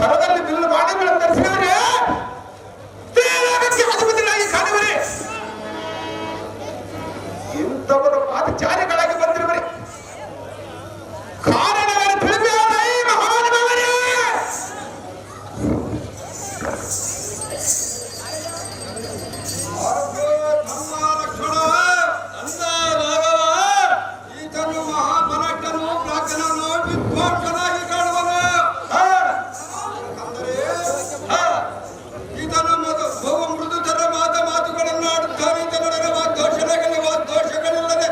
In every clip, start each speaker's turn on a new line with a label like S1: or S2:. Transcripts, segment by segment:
S1: ಕರದಲ್ಲಿ bill ಬಾಣಗಳನ್ನು ಧರಿಸಿದವರೇ, ಅಧಿಪತಿಗಳಾಗಿ ಕಾಣುವರೆ, ಇಂಥವರು ಪಾದಚಾರಿಗಳಾಗಿ ಬಂದಿರುವರೆ. ಕಾರಣವನ್ನು ತಿಳಿದ ಮಹಾನುಭಾವರೇ,
S2: ಈತನು ಮಹಾಪರಾಕ್ರಮನು ಪ್ರಾಜ್ಞನನು ವಿದ್ವಾಂಸನಾಗಿ ಕಾಣುವನು. ಈತನು ಬಹು ಮೃದುತರ ಮಾತುಗಳನ್ನು ಆಡುತ್ತಾನೆ. ಈತನೊಡನೆ ದೋಷಗಳಿಲ್ಲದೆ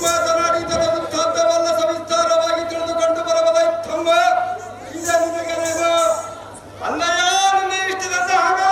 S2: ಮಾತನಾಡಿ ಈತನ ವೃತ್ತಾಂತವನ್ನ ಸವಿಸ್ತಾರವಾಗಿ ತಿಳಿದುಕೊಂಡು ಬರಬಲ್ಲ. ತಮ್ಮ ಇದೆ ನಿನಗೆ ನೀವು ಅಲ್ಲಯ್ಯ ನಿನ್ನ ಇಷ್ಟದಂತೆ ಹಾಗೆ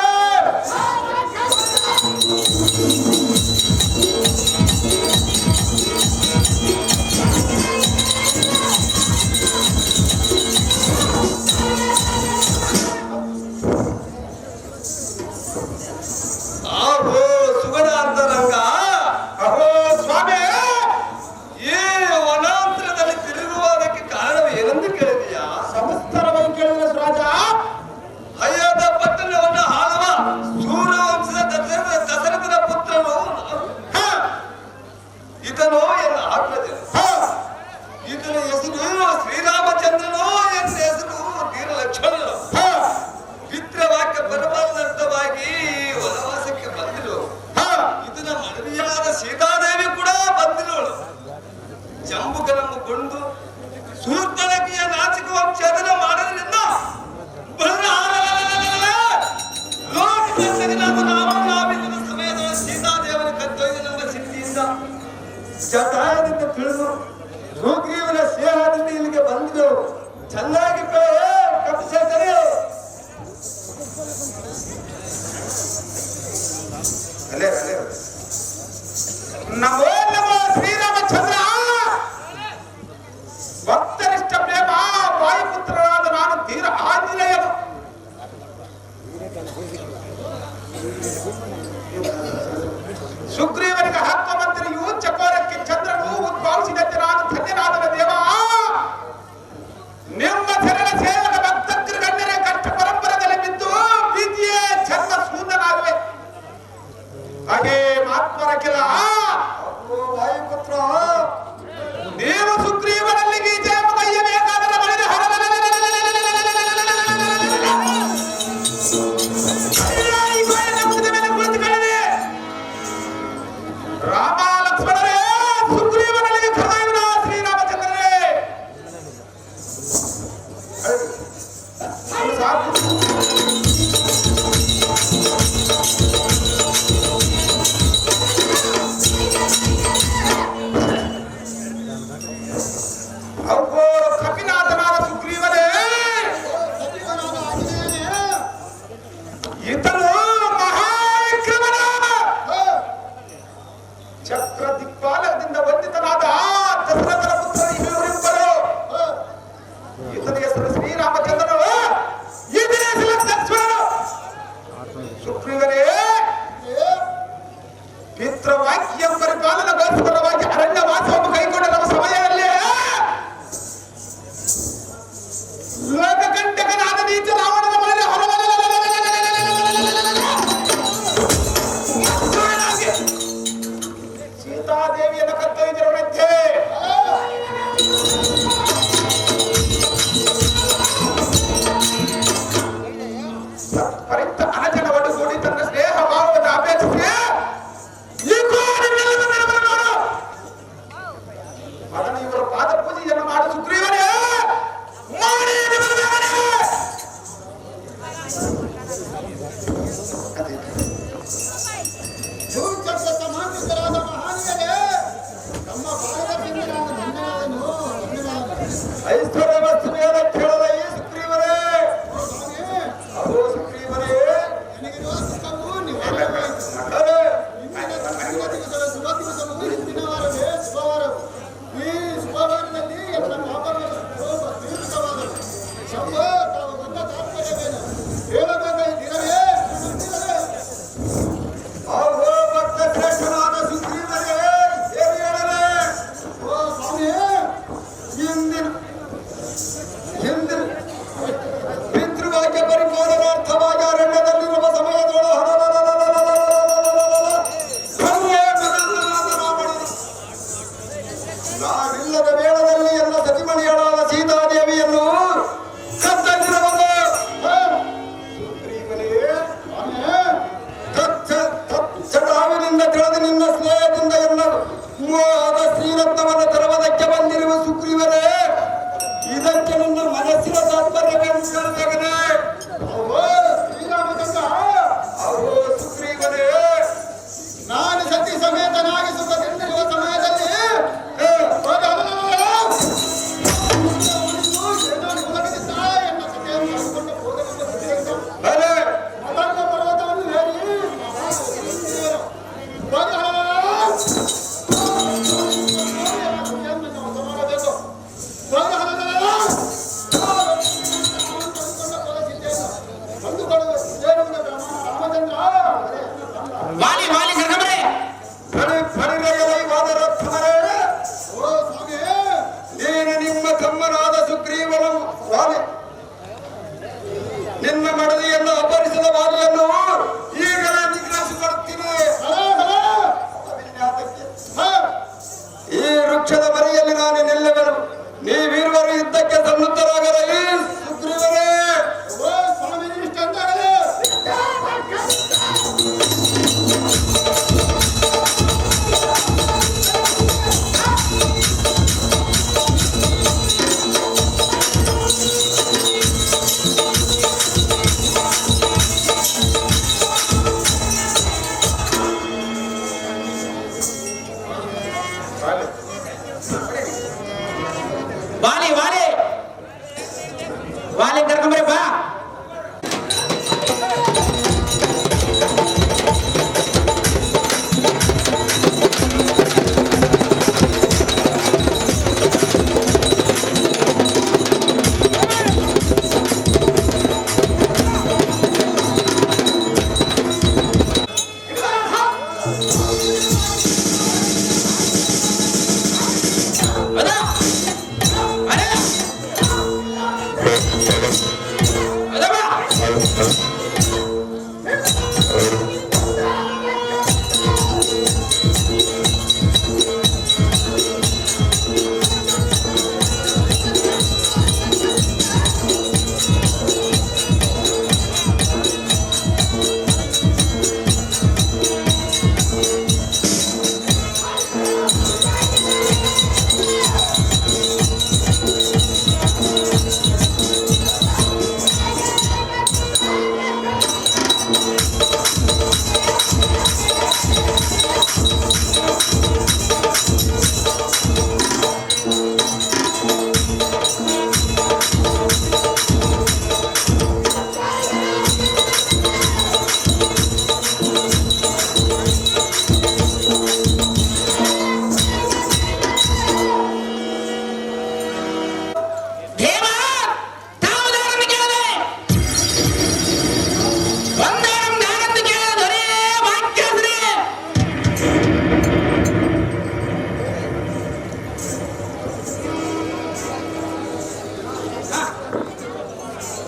S2: ಜಟಾಯದಿಂದ ತಿಳಿದು ಸುಗ್ರೀವನ ಸ್ನೇಹದಿಂದ ಇಲ್ಲಿಗೆ ಬಂದಿದ್ದೆವು. ಚೆನ್ನಾಗಿ ಕಪ್ಪಿಸಿದರೆ ನಮೋ ನಮೋ ಶ್ರೀರಾಮಚಂದ್ರ. ಭಕ್ತರಿಷ್ಟ ಪ್ರೇಮ ವಾಯುಪುತ್ರರಾದ ನಾನು ತೀರ ಆಂಜನೇಯನು. ಸುಗ್ರೀವನಿಗೆ ಹಕ್ಕು ಮಂತ್ರಿಯು ಚಕೋರಕ್ಕೆ ಚಂದ್ರನು ಉದ್ಭವಿಸಿದಂತೆ ನಾನು ಧನ್ಯನಾದನ ದೇವ. ನಿಮ್ಮ ಶರಣ ಸೇವಕ ಭಕ್ತರು ಗಣ್ಯರ ಕಷ್ಟ ಪರಂಪರದಲ್ಲಿ ಬಿದ್ದು ಪ್ರೀತಿಯೇ ಚಂದ ಸೂದನಾಗುವೆ. ಹಾಗೆ ಮಾತ್ಮರ ಕೆಲ ವಾಯುಪುತ್ರ ನೀವು ಸುಗ್ರೀವನಲ್ಲಿಗೆ ಜಯಮಗಯ್ಯಬೇಕಾದರೆ ಮನೆಯ ರಾಮ ಲಕ್ಷ್ಮಣರೇ, ಸುಗ್ರೀವನಿಗೆ ಕರೆದೊಯ್ಯುವ ಶ್ರೀರಾಮಚಂದ್ರರೇ. ಕಪಿನಾಥನಾದ ಸುಗ್ರೀವನೇ, ಈತನು ಮಹಾವಿಕ್ರಮನ ಚಕ್ರ ದಿಕ್ಪಾಲಕದಿಂದ ವಂದಿತನಾದ ದಶರಥನ ಪುತ್ರ ಇವರಿಬ್ಬರು. ಈತನ ಹೆಸರು ಶ್ರೀರಾಮಚಂದ್ರನು, ಈತನ ಹೆಸರು ಲಕ್ಷ್ಮಣನು. ಸುಗ್ರೀವನೇ, ಪಿತೃವಾಕ್ಯ ಪರಿಪಾಲನಗೋಸ್ಕರವಾಗಿ ಅರಣ್ಯ ವಾಸವನ್ನು ಕೈಗೊಂಡಿರುವ ಸಮಯದಲ್ಲಿ ಲೋಕಕಂಟಕನಾದ ನೀಚ ರಾವಣನ ಮನೆಯ ಸೀತಾದೇವಿಯನ್ನು ಕತ್ತೊಯ್ದಿರುವಂತೆ ಪರಿತ ಅನಜನ ಒಟ್ಟುಗೂಡಿ ತನ್ನ ಸ್ನೇಹ ಭಾವವನ್ನು ಅಪೇಕ್ಷಿಸಿ ಅದನ್ನು ಇವರ ಪಾದ ಪೂಜೆಯನ್ನು ಮಾಡು. ಸುಗ್ರೀವನೇ,
S3: ಸಮಾಧಿತರಾದ ಮಹಾನಿಯರೇ, ತಮ್ಮ ಪಾದದಿಂದ ನಾನು ಧನ್ಯನಾದನು.
S2: ಐಶ್ವರ್ಯ ವಸ್ತುವೇನ ಕೇಳದ ಈ ಸುಗ್ರೀವರೇ. ಅಹೋ ಸುಗ್ರೀವರೇ,
S3: ನಿನಗಿರುವ ಸುಖವು ನಿವಾರಣವಾಯಿತು. ಶುಭ ದಿವಸವು ಇಂದಿನ ವಾರವೇ ಶುಭವಾರವು. ಈ ಶುಭವಾರದಲ್ಲಿ ಎಲ್ಲ ಪಾಪಗಳು ತೀರ್ಥವಾದವು. ಶಂಭ ತಾವು ಬಂದ ತಾತ್ಪರ್ಯವೇನು ಹೇಳಬೇಕ ಈ ದಿನವೇ
S2: ಅಹೋ ಭಕ್ತ ಶ್ರೇಷ್ಠನಾದ ಸುಗ್ರೀವರೇ, ಏನು ಹೇಳಲೇ?
S3: ಓ ಸ್ವಾಮಿ,
S2: ಇಂದಿನ ವಾಲಿ ವಾಲಿ ಕರ್ಕೊಂಬರೆ.
S3: ಓ ಸ್ವಾಮಿ,
S1: ನೀನು ನಿಮ್ಮ ತಮ್ಮನಾದ ಸುಗ್ರೀವನ ವಾಲಿ ನಿನ್ನ ಮಡದಿಯನ್ನು ಅಪಹರಿಸಿದ ವಾಲಿಯನ್ನು ಈಗಲೇ ನಿಗ್ರಹಿಸಿಕೊಡುತ್ತೀನಿ. ಈ ವೃಕ್ಷದ ಮರೆಯಲ್ಲಿ ನಾನು ನಿಲ್ಲುವೆನು. ನೀವಿರುವರು ಯುದ್ಧಕ್ಕೆ ಸನ್ನದ್ಧರಾಗರ ಈ ಸುಗ್ರೀವರೇ.
S3: ಓ ಸ್ವಾಮಿ, ಇಷ್ಟಂತಾಗಲಿ.
S2: ವಾಲಿ ವಾಲಿ ವಾಲಿ ಕರ್ಕೊಂಬರೆ ಬಾ. ಅದ ಅರೆ ಅದ ಬಾ. ದೇವ ತಾವುದಾರನ್ನು ಕೇಳದೆ ಒಂದಾರಂ ನಾನಂದು ಕೇಳದ ಒರೇ ವಾಕ್ಯಾಸ್ತ್ರಿ.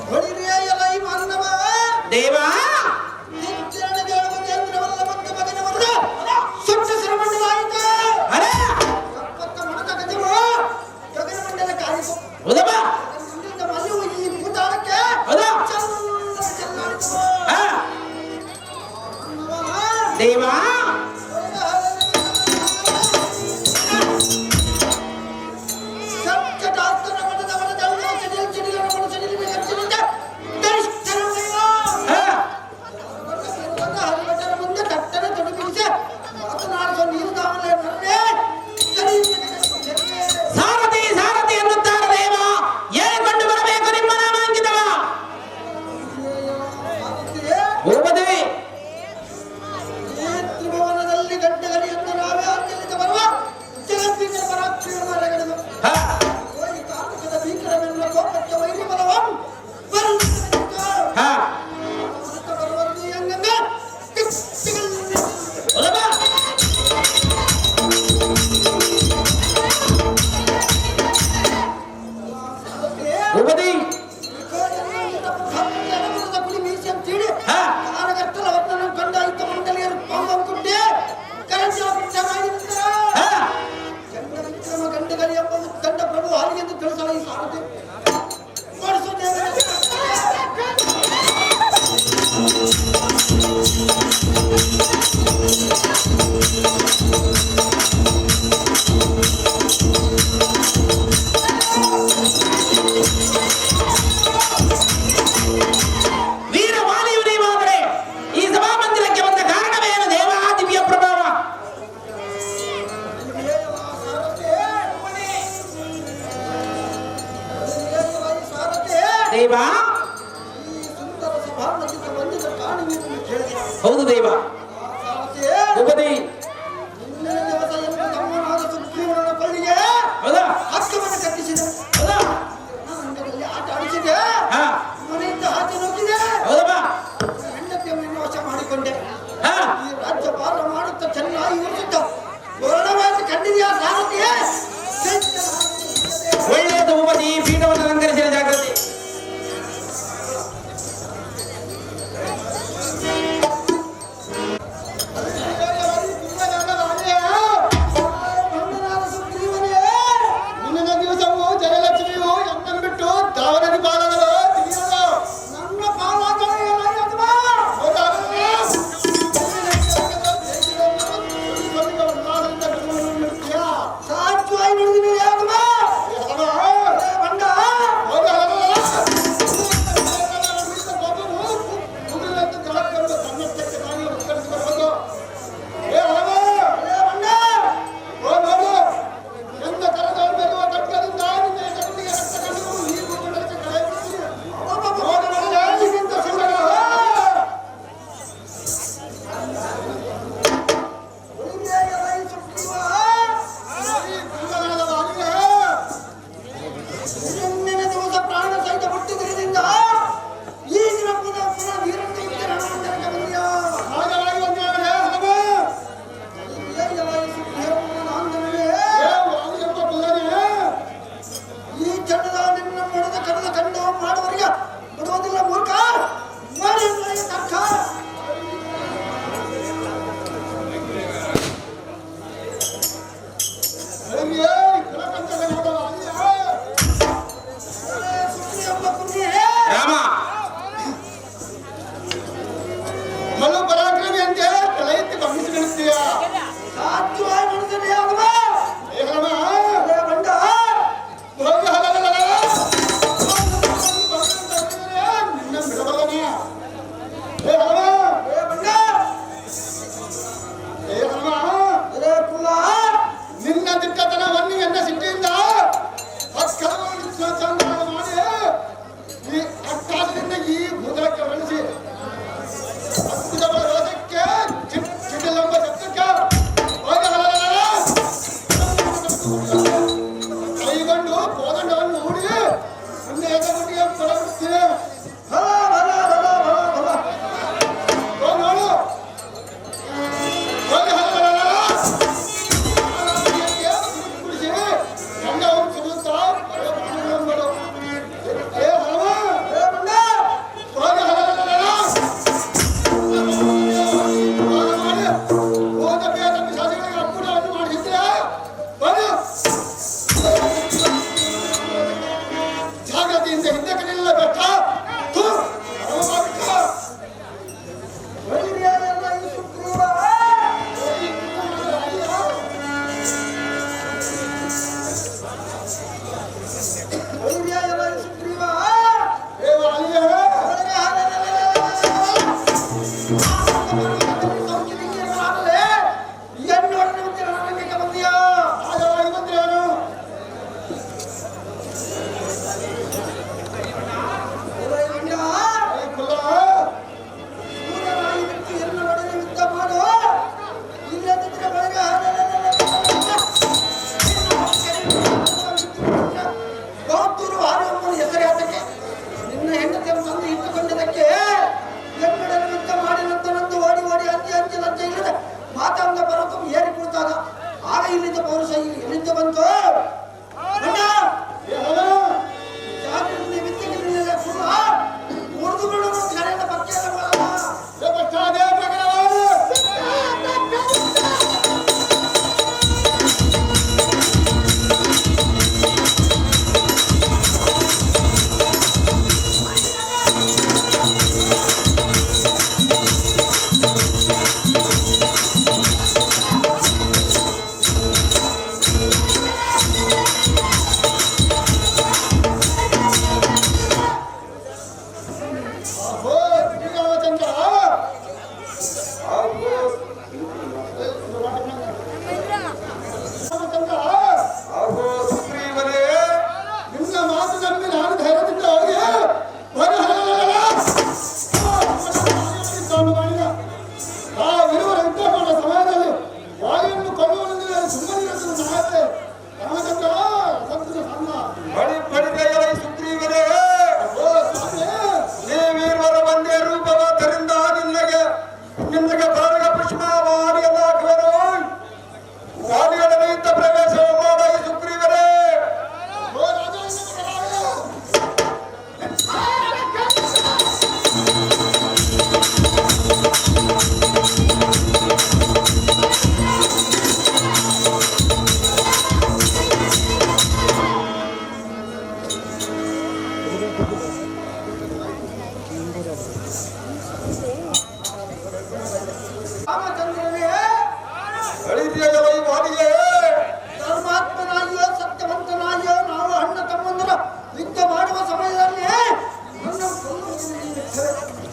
S3: ಹೊಡಿರಿಯ ಎಲೈ ಮಾನವ,
S2: ದೇವ
S3: ನಿತ್ಯನಿಗೆ ಯಂತ್ರವಲ್ಲ ಬಂದ ಮಗನ ವರದ ಸುಟ್ಟ ಸರಮಂಡಲಾಯಿತು.
S2: ಅರೆ
S3: ಕಪ್ಪತ್ತ ಮನದ ಗಜವು ಗಗನಮಂಡಲ ಕಾರಿತು.
S2: ಹೌದಾ ಬಾ.
S3: ಮುಂದಿನ ಮಲ್ಲಿಯು ಈ ಭೂತಾಳಕ್ಕೆ
S2: ಹೌದಾ
S3: ಚೆಲ್ಲಾಡಿತು.
S2: ಹಾ ದೇವ ಹಾ ಸಾರಥಿ ಸಾರಥಿ ಎನ್ನುತ್ತಾರೆ ದೇವ. ಹೇಳಿಕೊಂಡು ಬರಬೇಕು ನಿಮ್ಮ ನಾಮಾಂಕಿತವ. ಭೂಪತಿ
S3: ತ್ರಿಭುವನದಲ್ಲಿ ಗಡ್ಡಗಲಿಯನ್ನು ನಾವೇ ಆಚರಿಸಿ ಬರುವ ಜಗತ್ತಿನ ಪರಾಕ್ರಮಗಳು
S2: ಹಾ
S3: ಕಾಲಕದ ಭೀಕರವೆನ್ನುವ ಕೋಪಕ್ಕೆ ವೈರಿ ಬಲವಂ
S2: ಹಾ
S3: ಬರುವಲ್ಲಿ ಹಂಗಂಗ
S2: ಹೌದಾ ಬಾ. ಭೂಪತಿ
S3: ಕುಡಿ ಮೀಸಿ ಅಂತ ಹೇಳಿ
S2: ಹಾ
S3: ಕಾಲಗಟ್ಟಲ ವರ್ಣನ ಕಂಡಾಯಿತ ಮಂಡಲಿಯರು ಪಾಂಬಂಕುಂಡೆ ಕರೆಂಜಲ ಪುಟ್ಟ ಮಾಡಿ
S2: ಹಾ
S3: ಚಂಡ ವಿಕ್ರಮ ಗಂಡಗಲಿ ಎಂಬ ಉತ್ತಂಡ ಪ್ರಭು ಹಾಲಿಗೆಂದು ತಿಳಿಸಲು ಈ ಸಾರಥಿ ಮಾಡಿಸುತ್ತೇವೆ.
S2: ವೀರ ವಾಲಿಯು ನೀವಾದರೆ ಈ ಸಭಾಮಂದಿರಕ್ಕೆ ಬಂದ ಕಾರಣವೇನು ದೇವ? ದಿವ್ಯ ಪ್ರಭಾವ. ದೇವ
S3: ಈ ಸುಂದರ ಸಭಾಮಂದಿರ ಬಂದಿದ್ದ ಕಾರಣವೇನು ಕೇಳಿದೆ.
S2: ಹೌದು ದೇವ. ಭೂಪತಿ
S3: ಇಂದಿನ ದಿವಸ ಎಂದು ತಮ್ಮನಾದ ಸುಗ್ರೀವನ ಕೊಳ್ಳಿಗೆ
S2: ಹೌದಾ
S3: ಹಕ್ಕವನ್ನು ಕಟ್ಟಿಸಿದೆ.
S2: ಹೌದಾ
S3: ಮಂಡಲದಲ್ಲಿ ಆಟ ಆಡಿಸಿದೆ.
S2: ಹಾ
S3: ಮನೆಯಿಂದ ಆಚೆ ನುಗ್ಗಿದೆ.
S2: ಹೌದಾ ಬಾ.
S3: ಹೆಂಡತಿಯನ್ನು ವಶ ಮಾಡಿಕೊಂಡೆ.
S2: ಹಾ
S3: ಈ ರಾಜ್ಯ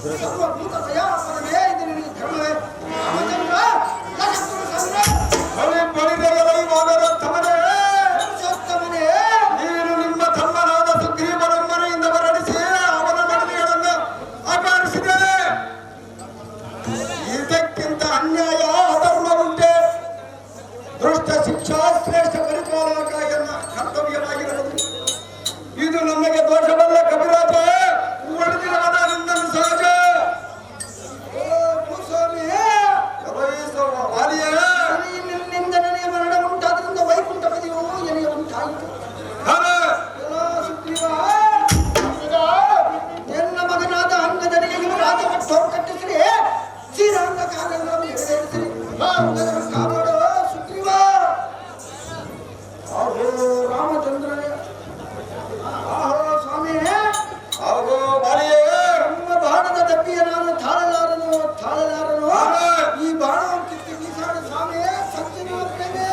S3: ಸರ್ವಭೂತ ದಯಾಪರವೇ ಇದು ನಿನಗೆ ಧರ್ಮವೇ ರಾಮಚಂದ್ರ ಲಕ್ಷ್ಮಣ ಸಂಗ್ರಹ
S1: ಬಲಿ ಬಳಿದೆಗಳ ಈ ವಾನರೋತ್ತಮನೇ,
S3: ಪುರುಷೋತ್ತಮನೇ
S1: ನೀನು ನಿಮ್ಮ ತಮ್ಮನಾದ ಸುಗ್ರೀವನಮ್ಮನೆಯಿಂದ ಹೊರಡಿಸಿ ಅವನ ಮಡದಿಗಳನ್ನು ಅಪಹರಿಸಿದ್ದೇನೆ. ಇದಕ್ಕಿಂತ ಅನ್ಯಾಯ ಅಧರ್ಮ ಉಂಟೆ? ದುಷ್ಟ ಶಿಕ್ಷಾ ಶ್ರೇಷ್ಠ ಪರಿಪಾಲನಕ ಎನ್ನ ಕರ್ತವ್ಯವಾಗಿರುವುದು. ಇದು ನಮಗೆ ದೋಷವಲ್ಲ ಕವಿರಾಜ, ಒಡೆದಿರುವುದರಿಂದ ಸಹಜ.
S3: ಓ ಭೂಸ್ವಾಮಿ
S1: ಕಳುಹಿಸುವ ವಾಲಿಯೇ,
S3: ನಿನ್ನಿಂದ ನನಗೆ ಮರಣ ಉಂಟಾದ್ರಿಂದ ವೈಕುಂಠ ಪದಿಯು ಎನೆಗೆ ಉಂಟಾಯಿತು.
S1: ಹೌದು.
S3: ಎಲ್ಲೋ ಸುಗ್ರೀವ, ಎನ್ನ ಮಗನಾದ ಅಂಗದನಿಗೆ ಯುವರಾಜ ಪಟ್ಟವನ್ನು ಕಟ್ಟಿಸಿರಿ, ಶ್ರೀರಂಗ ಕಾರ್ಯಗಳನ್ನು ನೆರವೇರಿಸಿರಿ. ಅಂಗದನ್ನು ಕಾಪಾಡು ಸುಗ್ರೀವ. ಆಹೋ ರಾಮಚಂದ್ರನೇ, ಆಹೋ ಸ್ವಾಮಿ,
S1: ಹಾಗೂ ವಾಲಿಯೇ,
S3: ನಿಮ್ಮ ಬಾಣದ ಡಬ್ಬಿಯ ನಾನು ತಾಳಲಾರನು. ಈ ಬಾಣವನ್ನು ಕಿತ್ತಿ ಬೀಸಾಡು ಸ್ವಾಮಿ, ಸತ್ಯನಾಗ್ತೇನೆ.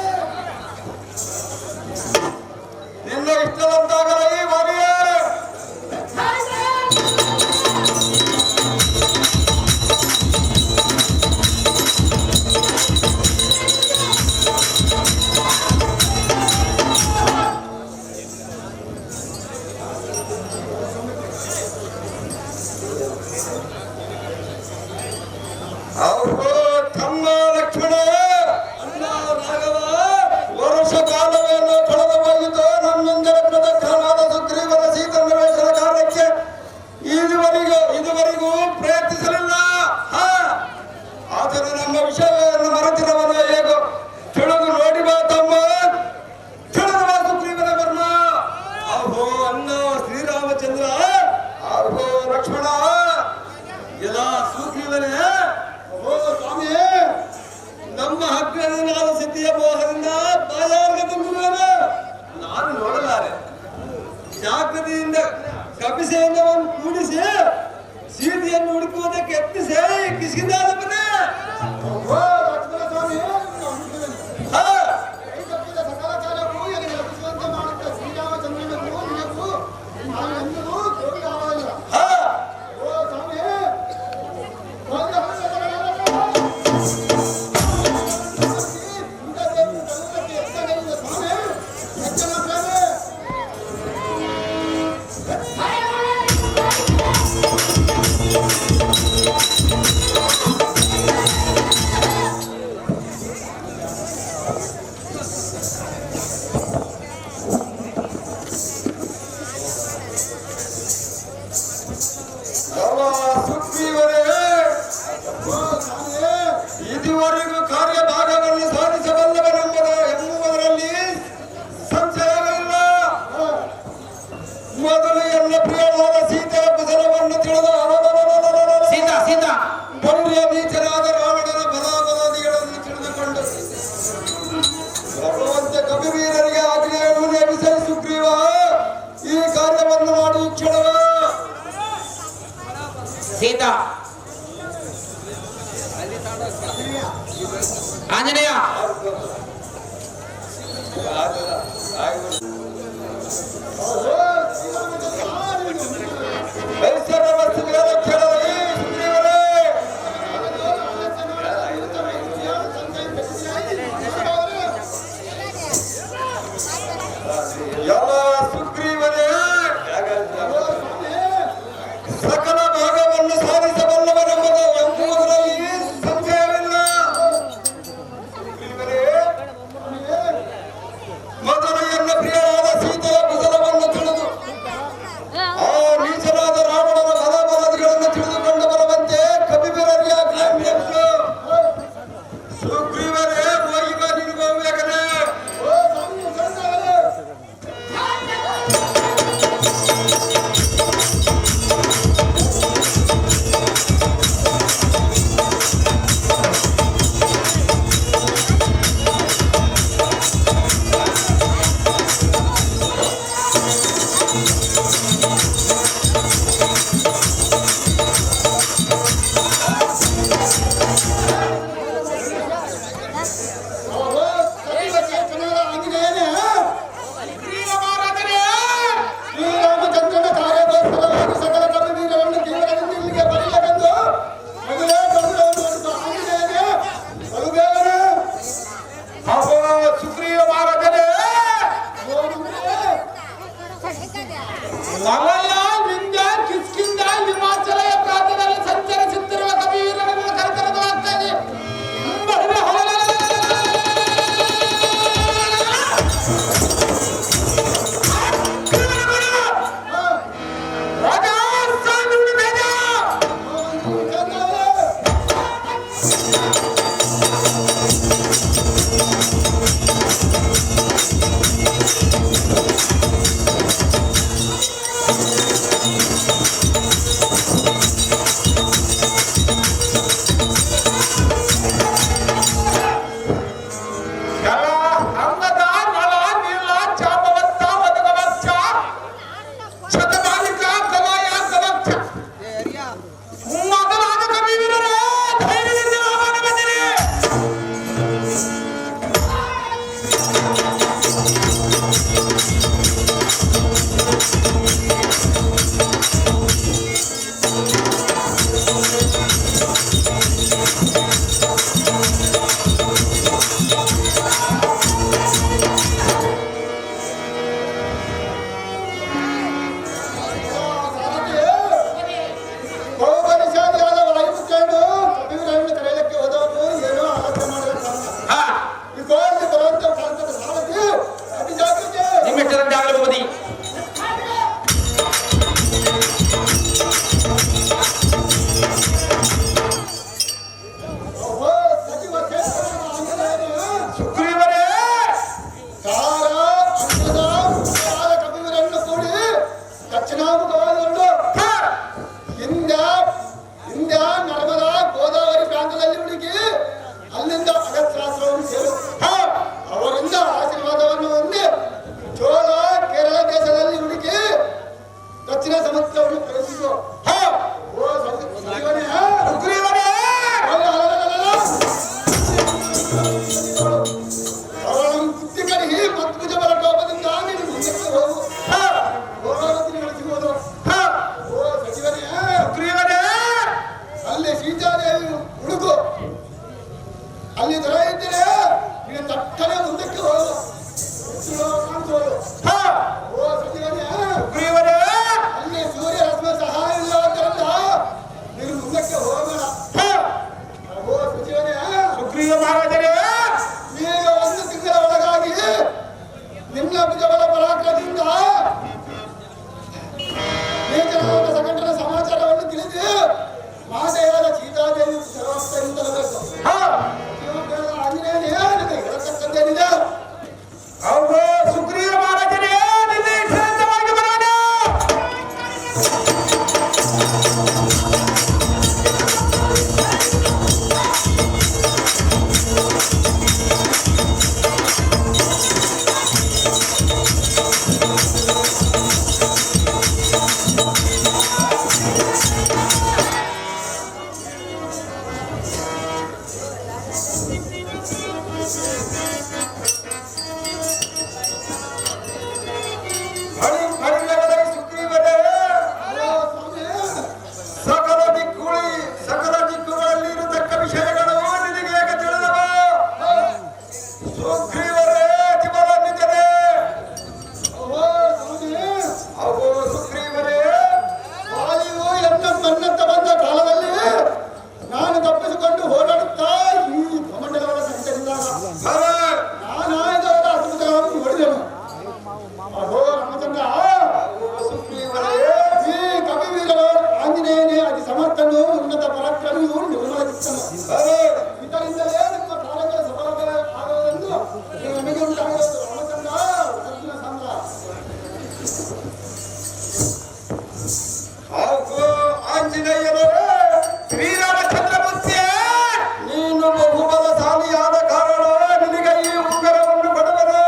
S1: ನಿನ್ನ ಇಷ್ಟದಂತಾಗಲ ಈ ವಾಲಿಯೇ. ಅಹೋ ತಮ್ಮ ಲಕ್ಷ್ಮಣ, ಅಣ್ಣ ರಾಘವ, ವರ್ಷ ಕಾಲವನ್ನು ಕಳೆದು ಹೋಗಿತು. ನಮ್ಮಿಂದಲೇ ಪ್ರದಗ್ಧನಾದ ಸುಗ್ರೀವನ ಸೀತಾನ್ವೇಷಣ ಕಾರ್ಯಕ್ಕೆ ಇದುವರೆಗೂ ಪ್ರಯತ್ನಿಸಲಿಲ್ಲ. ಆತನು ನಮ್ಮ ವಿಷಯವನ್ನು ಮರೆತಿರುವನು ಹೇಗೋ ತಿಳಿದು ನೋಡಿ ಬಾ ತಮ್ಮ, ತಿಳಿದು ಬಾ ಸುಗ್ರೀವನ ವರ್ಮ. ಅಹೋ ಅಣ್ಣ ಶ್ರೀರಾಮಚಂದ್ರ, ಅಹೋ ಲಕ್ಷ್ಮಣ, ಎಲ್ಲ ಸುಗ್ರೀವನೇ,
S3: ಓ ಸ್ವಾಮಿ,
S1: ನಮ್ಮ ಅಗ್ರನಾದ ಸಿದ್ಧಿಯ ಮೋಹದಿಂದ ಬಾಯಾರ್ಗ ತುಂಬಿರುವನು ನಾನು ನೋಡಲಾರೆ. ಜಾಗೃತಿಯಿಂದ ಕಪಿಸೇನವನ್ನು ಕೂಡಿಸಿ ಸೀತೆಯನ್ನು ಹುಡುಕುವುದಕ್ಕೆ ಯತ್ನಿಸಿ ಕಿಸಿದಾದವನೇ.
S3: ಓ ಲಕ್ಷ್ಮಣ ಸ್ವಾಮಿ, ಕೈ ತಪ್ಪಿದ ಸಕಲ ಕಾಲಕ್ಕೂ ಎನಗೆ ಲಭಿಸುವಂತೆ ಮಾಡುತ್ತ ಶ್ರೀರಾಮಚಂದ್ರನಿಗೂ ನಿನಗೂ ನಾನು ಎಂದಿಗೂ ಜೋಡಿಯಾಗಲಿಲ್ಲ. ಓ ಸ್ವಾಮಿ,
S1: ಸುಗ್ರೀವನೇ, ಇದುವರೆಗೂ ಕಾರ್ಯಭಾಗವನ್ನು ಸಾಧಿಸಬಲ್ಲವನೆಂಬುದರಲ್ಲಿ ಸಂಶಯವಿಲ್ಲ. ಮೊದಲು ಎಲ್ಲ ಪ್ರಿಯವಾದ ಸೀತೆಯ ಕುಶಲವನ್ನು ತಿಳಿದು
S2: ಸೀತಾ
S1: ಪೌರ್ಯ ನೀಚನಾದ ರಾವಣನ ಬಲಾಬಲಾದಿಗಳನ್ನು ತಿಳಿದುಕೊಂಡು ಬರುವಂತೆ ಕವಿವೀರರಿಗೆ ಆಜ್ಞೆಯನ್ನು ನೇಮಿಸಿ ಸುಗ್ರೀವ ಈ ಕಾರ್ಯವನ್ನು ಮಾಡಿ ಕ್ಷಣವ.
S2: ಸೀತಾ, ಆಂಜನೇಯ,
S1: ಪರಿಸರ ವಸ್ತುಗಳ ಕ್ಷಣದಲ್ಲಿ ಸುಗ್ರೀವರೇ, ಎಲ್ಲ ಸುಗ್ರೀವನೇ, ಸಕಲ ಭಾಗವನ್ನು ಸಾಧಿಸಬಲ್ಲವನೆಂಬುದರಲ್ಲಿ ಸಂಶಯವಿಲ್ಲ. ಸುಗ್ರೀವನೇ, ಮೊದಲು ಎನ್ನ ಪ್ರಿಯರಾದ ಸೀತೆಯ ಕುಶಲವನ್ನು ತಿಳಿದು
S2: ಮೊದಲಾದ ಕವಿವೀರರೇ, ಧೈರ್ಯದಿಂದ ಹೋಗೋಣ ಬನ್ನಿರಿ.
S3: ಬಹುಬಲಶಾಲಿಯಾದ ವಾಯುಪುತ್ರನು ಕವಿಗಳನ್ನು ಕರೆಯಲಿಕ್ಕೆ ಹೋದವನು ಏನೋ ಆಲೋಚನೆ ಮಾಡಬೇಕು.
S2: ಹಾ,
S3: ಈ ಗೋಯಲ್ಲಿ ಬರುವಂತ ಕಾಲದ ಸಾರಥಿ ಅತಿ ಜಾಗೃತಿ.
S2: ನಿಮ್ಮೆಷ್ಟರಂತೆ ಆಗಲಬಹುದು.
S3: ಓಹೋ, ಸಚಿವ ಕ್ಷೇತ್ರದ ಆಂಜನೇಯನು
S2: ಸುಗ್ರೀವರೇ,
S3: ಸಾರ ಅಂಗದ ಮುಖ್ಯವಾದ ಕವಿಗಳನ್ನು ಕೂಡಿ ದಕ್ಷಿಣಾಮುಖವಾದವರು
S2: ಹಾ,
S3: ಇಂದ್ಯ ನರ್ಮದಾ ಗೋದಾವರಿ ಪ್ರಾಂತದಲ್ಲಿ ಹುಡುಕಿ ಅಲ್ಲಿಂದ ಅಗಸ್ತ್ಯಾಶ್ರಮವನ್ನು ಸೇರು.
S2: ಹಾ,
S3: ಅವರಿಂದ ಆಶೀರ್ವಾದವನ್ನು ಹೊಂದಿ ಚೋಳ ಕೇರಳ ದೇಶದಲ್ಲಿ ಹುಡುಕಿ ದಕ್ಷಿಣ ಸಮುದ್ರವನ್ನು ಪ್ರವೇಶಿಸು.
S2: ಹಾ,
S3: ಓ ಸಚಿವನೇ,
S2: ಸುಗ್ರೀವರೇ,
S3: ಅವಳನ್ನು ಬುದ್ಧಿ ಕಡಿಹಿ ಮತ್ತು ಭುಜಬಲ ಕೋಪದಿಂದ ನೀನು ಮುಂದಕ್ಕೆ ಹೋಗು.
S2: ಹಾ,
S3: ಗೋದಾವರಿ ನಡೆಸಿರುವುದು.
S2: ಹಾ,
S3: ಓ ಸಚಿವನೇ,
S2: ಸುಗ್ರೀವರೇ,
S3: ಅಲ್ಲಿ ಸೀತಾದೇವಿ ಹುಡುಕು. ಅಲ್ಲಿ ದೊರೆಯಿದ್ದರೆ ನೀನು ತಟ್ಟನೆ ಮುಂದಕ್ಕೆ ಹೋಗು. ಕಾಣಿಸೋದು.
S2: ಹಾ,
S3: ಓ ಸಚಿವನೇ,
S2: ಸುಗ್ರೀವರೇ,
S3: ಅಲ್ಲಿ ಸೂರ್ಯ ರಶ್ಮಿ ಸಹಾಯ ಇಲ್ಲದರಿಂದ ನೀನು ಮುಂದಕ್ಕೆ ಹೋಗಬೇಡ.
S2: ಹಾ,
S3: ಓ ಸಚಿವನೇ,
S2: ಸುಗ್ರೀವ ಮಹಾರಾಜರೇ,
S3: ಈಗ 1 ತಿಂಗಳ ಒಳಗಾಗಿ ನಿನ್ನ ಭುಜಬಲ ಪರಾಕ್ರಮದಿಂದ ನೀಚನಾದ ಸಕಂಠನ ಸಮಾಚಾರವನ್ನು ತಿಳಿದು ಮಾತೆಯಾದ ಸೀತಾದೇವಿ ಸರ್ವಸ್ಥರಿಂದ ಬೇಕು.
S2: ಹಾ,
S3: ಆಂಜನೇಯನೇ ನಿನಗೆ ಹೇಳತಕ್ಕದ್ದೇನಿದೆ?
S2: ಹೌದು ಸುಗ್ರೀವ ಮಹಾರಾಜರೇ, ನಿನ್ನೆ ಇಷ್ಟವಾಗಿ ಬರೋಣ.
S1: ಹರಿಯಗಲೈ ಸುಗ್ರೀವರೇ,
S3: ಓ ಸ್ವಾಮಿ,
S1: ಸಕಲ ದಿಕ್ಕುಗಳಲ್ಲಿ ಇರತಕ್ಕ ವಿಷಯಗಳು ನಿನಗೆ ಹೇಗೆ ತಿಳಿದವ? ಸುಗ್ರೀವರೇ, ಅತಿಬಲನಿದ್ದನೆ.
S3: ಓ ಸ್ವಾಮಿ,
S1: ಅವು ಸುಗ್ರೀವರೇ,
S3: ವಾಲಿಯು ನನ್ನಂತ ಬಂದ ಕಾಲದಲ್ಲಿ ನಾನು ತಪ್ಪಿಸಿಕೊಂಡು ಓಡಾಡುತ್ತಾ ಈ ಕಮಂಡಲವರ ಸಂಚರಿಸಿದಾಗ ನಾನಾಯದವರ ಅದ್ಭುತಗಳನ್ನು ಹೊಡೆದೆನು. ಅಹೋ ರಾಮಚಂದ್ರ,
S1: ಸುಗ್ರೀವರೇ,
S3: ಈ ಕವಿವೀರರು ಆಂಜನೇಯನೇ ಅತಿ ಸಮರ್ಥನು, ಉನ್ನತ ಪರಾಕ್ರಮಿಯು, ನಿರ್ಮಲ ಚಿತ್ತನು. ಇದರಿಂದಲೇ ನಿಮ್ಮ ಕಾರ್ಯಗಳು ಸಫಲತೆ ಆಗುವುದೆಂದು ನಮಗೆ ಉಂಟಾಗಿರುವುದು. ರಾಮಚಂದ್ರ, ಅರ್ಜುನ ಸಾಮ್ರ.
S1: ಹಾಗೂ ಆಂಜನೇಯನೇ,
S2: ಶ್ರೀರಾಮಚಂದ್ರಮೂರ್ತಿಯೇ,
S1: ನೀನು ಬಹುಬಲಶಾಲಿಯಾದ ಕಾರಣ ನಿನಗೆ ಈ ಉಂಗುರವನ್ನು ಕೊಡುವರು.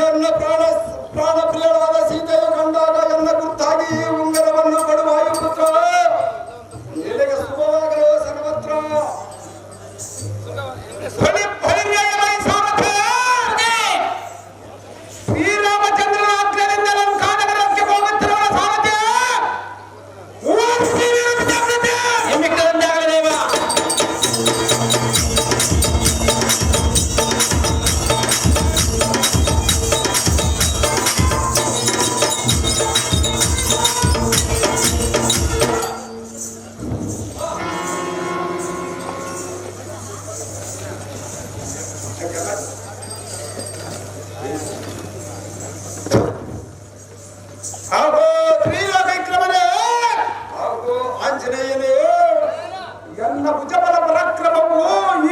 S1: ಎನ್ನ ಪ್ರಾಣ ಪ್ರಿಯಳಾದ ಸೀತೆಯು ಕಂಡಾಗ ಎನ್ನ ಗುರ್ತಾಗಿ ಈ ಉಂಗುರವನ್ನು ಕೊಡುವ ವಾಯುಪುತ್ರ. ನಿನಗೆ ಶುಭವಾಗಲು ಸರ್ವತ್ರ.
S2: ಬಲಿರ್ಯಯಮೈ ಸಾರಥಿ, ಶ್ರೀರಾಮಚಂದ್ರನ ಆಜ್ಞೆಯಿಂದ ನನ್ನ ಕಾನಗರಕ್ಕೆ ಹೋಗುತ್ತಿರುವ ಸಾರಥಿ, ಎಮ್ಮಿಕ್ಕದಂತೆ ಆಗಲೇವ.
S1: ಹಾಗೂ ಶ್ರೀಲೋಕ ವಿಕ್ರಮನೇ, ಹಾಗೂ ಆಂಜನೇಯನೇ, ಎನ್ನ ಭುಜಬಲ ಪರಾಕ್ರಮವು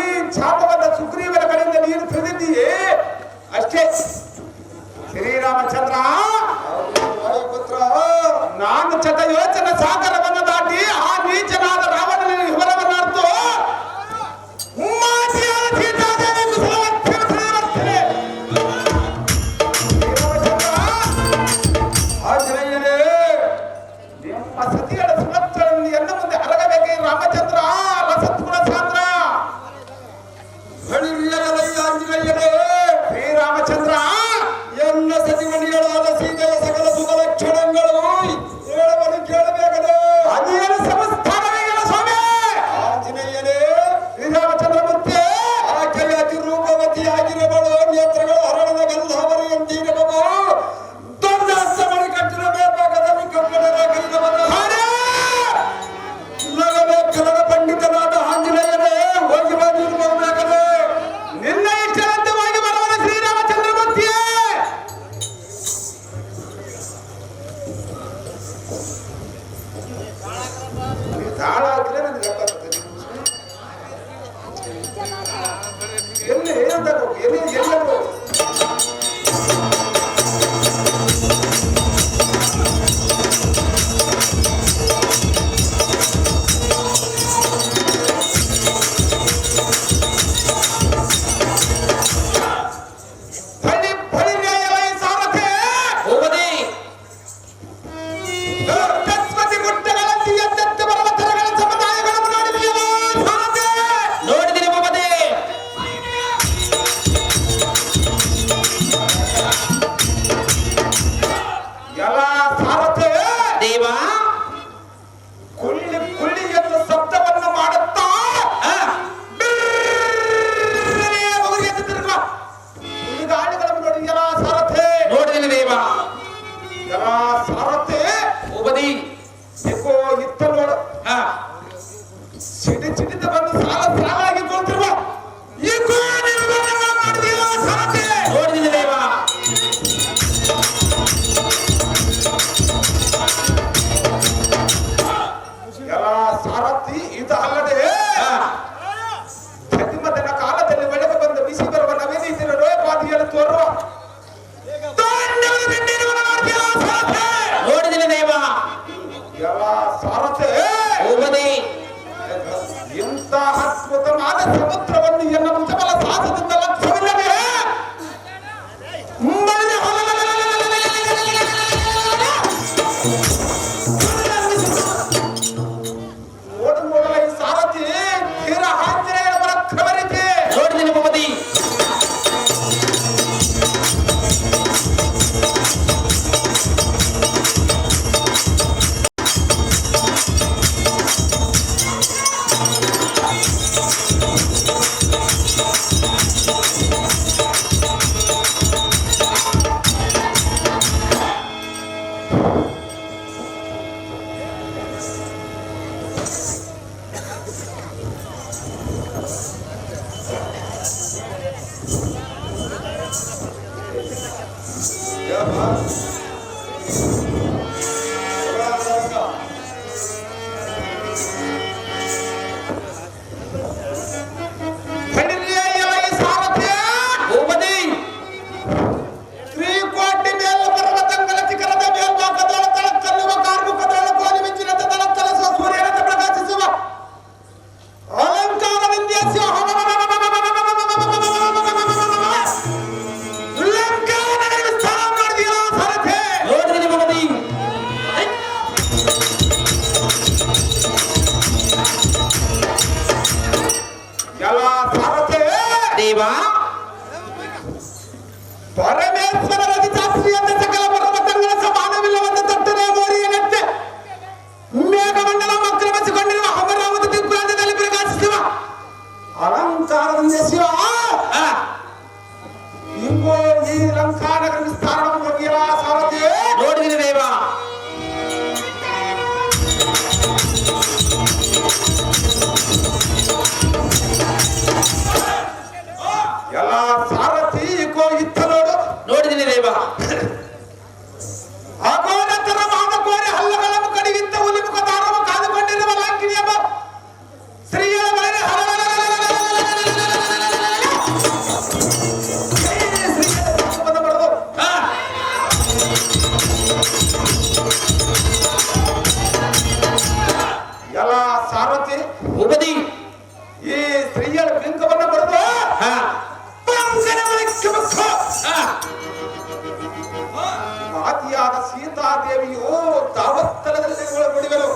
S1: ಈ ಛಾಪವಾದ ಸುಗ್ರೀವನ ಕಡೆಯಿಂದ ನೀನು ತಿಳಿದಿದ್ದೀಯೇ ಅಷ್ಟೇ. ಶ್ರೀರಾಮಚಂದ್ರ, ವಾಯುಪುತ್ರ,
S2: ನಾನು ಶತಯೋಚನ ಸಾಗರವನ್ನು ದಾಟಿ ಆ ನೀಚನಾದ ರಾವಣನ ವಿವರವನ್ನು ಅರ್ತು ಮಾತೆಯಾದ ಸೀತಾದೇವಿ ಕುಶಲವತ್ತಿನ ಬರ್ತೇನೆ.
S1: ಆಂಜನೇಯನೇ,
S2: ನಿಮ್ಮ ಸತಿಗಳ ಸುಮತ್ತರನ್ನು
S1: ಎಲ್ಲರೂ ಸಮುದ್ರವನ್ನು ಎನ್ನುವ ಚಪಲ ಸಾಹಸದಿಂದ ಲಕ್ಷ್ಯವಿಲ್ಲದೆ ಓಡುವ ಈ ಸಾರಥಿ ತೀರ ಆಂಜನೇಯನ ಪರಾಕ್ರಮರಿಕೆ
S2: ನೋಡಿದ್ದೀನಿ ಭೂಪತಿ.
S1: ಪರಮೇಶ್ವರ ರಚಿತಾಶ್ರೀಯಂತೆ ಸಕಲ ಪರ್ವತಗಳ ಸಮಾನವಿಲ್ಲವಂತೆ ತಟ್ಟನೆ ಮೋರಿಯನಂತೆ ಮೇಘಮಂಡಲ ಮಕ್ರಮಿಸಿಕೊಂಡಿರುವ ಅಮರಾವತಿ ದಿಗ್ಭ್ರಾಂತದಲ್ಲಿ ಪ್ರಕಾಶಿಸುವ ಅಲಂಕಾರದಿಂದ ಶಿವ ಇಂಗೋ ಈ ಲಂಕಾನಗರ ವಿಸ್ತಾರವನ್ನು ಮುಗಿಯಲ ಸಾರಥಿ
S2: ನೋಡಿದ್ದೀನಿ ದೇವ.
S1: ಎಲ್ಲ ಸಾರಥಿ ಇಕೋ ಇತ್ತ ನೋಡು.
S2: ನೋಡಿದ್ದೀನಿ ದೇವ.
S1: ಅಗೋನತರ ಮಾನಕೋರೆ ಹಲ್ಲಗಳನ್ನು ಕಡಿಗಿಂತ ಹುಲಿಮುಖ ದಾರವ ಕಾದುಕೊಂಡಿರುವ ಲಂಕಿಣಿ ಎಂಬ ಸ್ತ್ರೀಯರ ಮೇಲೆ ಎಲ್ಲ ಸಾರಥಿ
S2: ಭೂಪತಿ.
S1: ಈ ಸ್ತ್ರೀಯರ ಬಿಂಕವನ್ನು ಬರೆದು ಮಾತಿಯಾದ ಸೀತಾದೇವಿಯು ದಾವತ್ತಲದಲ್ಲಿ ಬಿಡುವರು.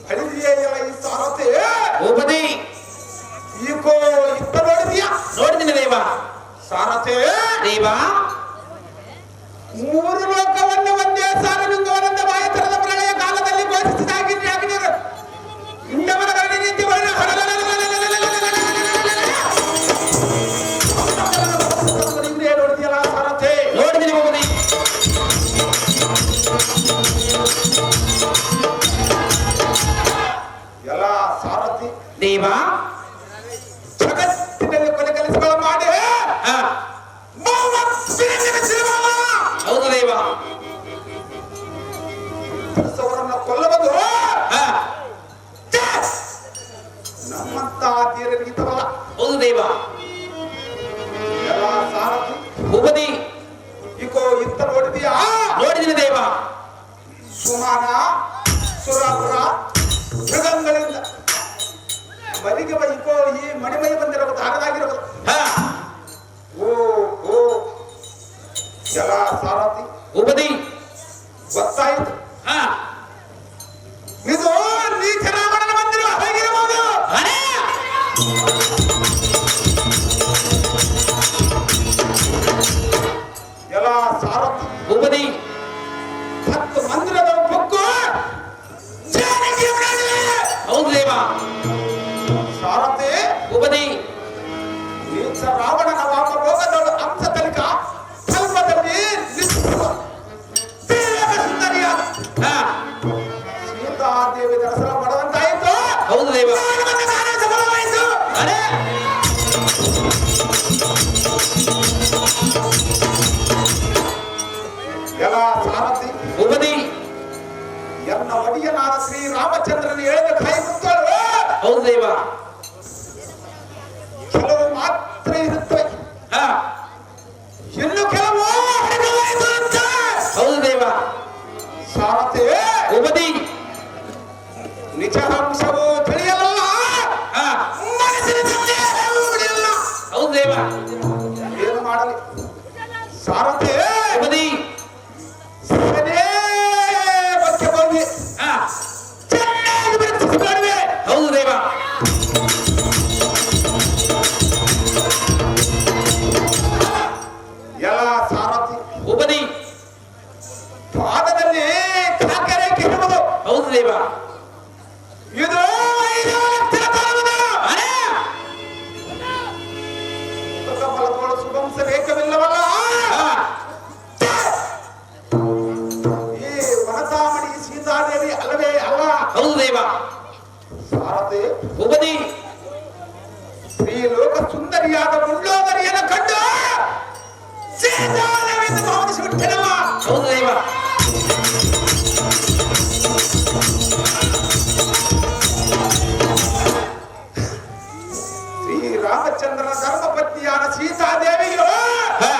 S1: ಹಳಿದೆಯಲ್ಲ ಈ ಸಾರಥಿ
S2: ಭೂಪತಿ.
S1: ಈಗೋ ಇತ್ತ ನೋಡಿದ್ಯಾ?
S2: ನೋಡಿದ್ದೀನಿ ದೇವ.
S1: ಸಾರಥಿ
S2: ದೇವ.
S1: ಮೂರು ಲೋಕವನ್ನು ಒಂದೇ ಸಾರಲಿಂಗವನಂದ ಬಾಯತರದ ಪ್ರಳಯ ಕಾಲದಲ್ಲಿ ಘೋಷಿಸಿದಾಗಿ ನೋಡಿದೆಯಲ್ಲ ಸಾರಥಿ?
S2: ನೋಡಿದ್ದೀನಿ ಭೂಪತಿ.
S1: ಎಲ್ಲ ಸಾರಥಿ
S2: ದೇವ.
S1: ಜಗತ್ತಿನಲ್ಲಿ ಕೊನೆ ಕೆಲಸಗಳು ಮಾಡಿ
S2: ಹೌದು ದೇವ.
S1: ಎಲ್ಲ ಸಾರಥಿ
S2: ಉಪದಿ
S1: ಗೊತ್ತಾಯ್ತು.
S2: ಹಾ
S1: ಇದು ನೀಚ ರಾವಣನ ಮಂದಿರ ಹೇಗಿರಬಹುದು?
S2: ಅರೆ
S1: ಎಲ್ಲ ಸಾರಥಿ
S2: ಉಪದಿ
S1: 10 ಮಂದಿರದ ಬುಕ್ಕು
S2: ಹೌದು ದೇವ.
S1: ಸಾರಥಿ
S2: ಉಪದಿ
S1: ನೀಚ ರಾವಣನ ವಾಮಭೋಗದವಳು ಅಂಶ ತನಿಕ ಕಲ್ಪದಲ್ಲಿ ಸುಂದರಿಯಾದ
S2: ಹಾ
S1: ಸೀತಾದೇವಿ ದರ್ಶನ ಮಾಡುವಂತಾಯಿತು.
S2: ಹೌದು ದೇವ.
S1: ಸಫಲವಾಯಿತು.
S2: ಅರೆ
S1: ಎಲ್ಲ ಸಾರಥಿ
S2: ಉಪದಿ
S1: ಎನ್ನ ಒಡೆಯನಾದ ಶ್ರೀರಾಮಚಂದ್ರನ ಹೇಳಿದ ಕೈ ಮುತ್ತಳು
S2: ಹೌದು ದೇವ.
S1: ಕೆಲವು ಮಾತ್ರ ಇರುತ್ತವೆ,
S2: ಹಾ
S1: ಇನ್ನು ಕೆಲವು ಹರಿದಾಯಿತು.
S2: ಹೌದು ದೇವ.
S1: ಸಾರಥಿ
S2: ಉಪದಿ
S1: ನಿಜ ಅಂಶವು ತಿಳಿಯಲ್ಲ,
S2: ಹಾ
S1: ಮನಸ್ಸಿನ ಸಂದೇಹವೂ ಉಳಿಯಲ್ಲ.
S2: ಹೌದು ದೇವ.
S1: ಏನು ಮಾಡಲಿ ಸಾರಥಿ?
S2: ಉಪದಿ
S1: ಸದೇ ಬಗ್ಗೆ ಬಂದಿ
S2: ಹಾ
S1: ಚೆನ್ನಾಗಿ ಬಿಡಿಸಿಕೊಳ್ಳುವೆ.
S2: ಹೌದು ದೇವ.
S1: ಎಲ್ಲ ಸಾರಥಿ
S2: ಉಪದಿ
S1: ಪಾದದಲ್ಲಿ ಕಾಕರೇಖೆ ಇರುವುದು.
S2: ಹೌದು ದೇವ.
S1: ಇದು 5 ಲಕ್ಷ ತರುವುದು.
S2: ಅರೆ
S1: ಮೃಗಫಲದೊಳ ಶುಭಂಸ ರೇಖವಿಲ್ಲವಲ್ಲ.
S2: ಹಾ
S1: ಈ ವನತಾಮಣಿ ಸೀತಾದೇವಿ ಅಲ್ಲವೇ ಅಲ್ಲ.
S2: ಹೌದು ದೇವ.
S1: ಸಾರಥಿ
S2: ಉಪದಿ
S1: ಈ ಲೋಕ ಸುಂದರಿಯಾದ ಮುಳ್ಳೋದರಿಯನ್ನು ಕಂಡು ಸೀತಾದೇವಿಯನ್ನು ಭಾವಿಸಿಬಿಟ್ಟೆನಲ್ಲ.
S2: ಹೌದು ದೇವ.
S1: ಶ್ರೀರಾಮಚಂದ್ರನ ಧರ್ಮಪತ್ನಿಯಾದ ಸೀತಾದೇವಿಯು
S2: ಹಾ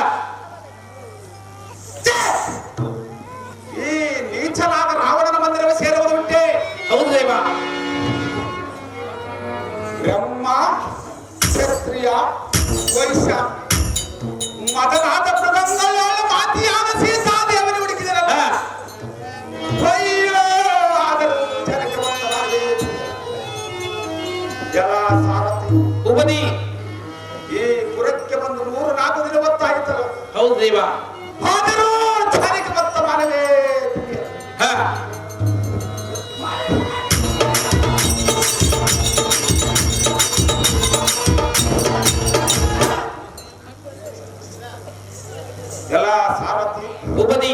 S1: ಈ ನೀಚನಾದ ರಾವಣನ ಮಂದಿರವೇ ಸೇರುವುದುಂಟೆ.
S2: ಹೌದು ದೇವ.
S1: ಬ್ರಹ್ಮ ಕ್ಷತ್ರಿಯ ವೈಶ್ಯ ಮದನಾದ ಮೃಗಂಗಳ ಮಾತಿಯಾದ ಸೀತಾದೇವನು ಹುಡುಕಿದರಲ್ಲ.
S2: ಹಾ
S1: ಅಯ್ಯೋ ಆದರೂ ಜನಕ್ಕೆ ಬಂದವರಾಗಲಿ. ಎಲ್ಲ ಸಾರಥಿ
S2: ಉಪದಿ
S1: ಈ ಪುರಕ್ಕೆ ಬಂದು 3-4 ದಿನ ಗೊತ್ತಾಯಿತಲ್ಲ.
S2: ಹೌದು ದೇವ.
S1: ಆದರೂ ಜನಕ್ಕೆ ಬಂದ ಮಾನವೇ
S2: ಹಾ
S1: ಎಲ್ಲ ಸಾರಥಿ
S2: ಉಪದಿ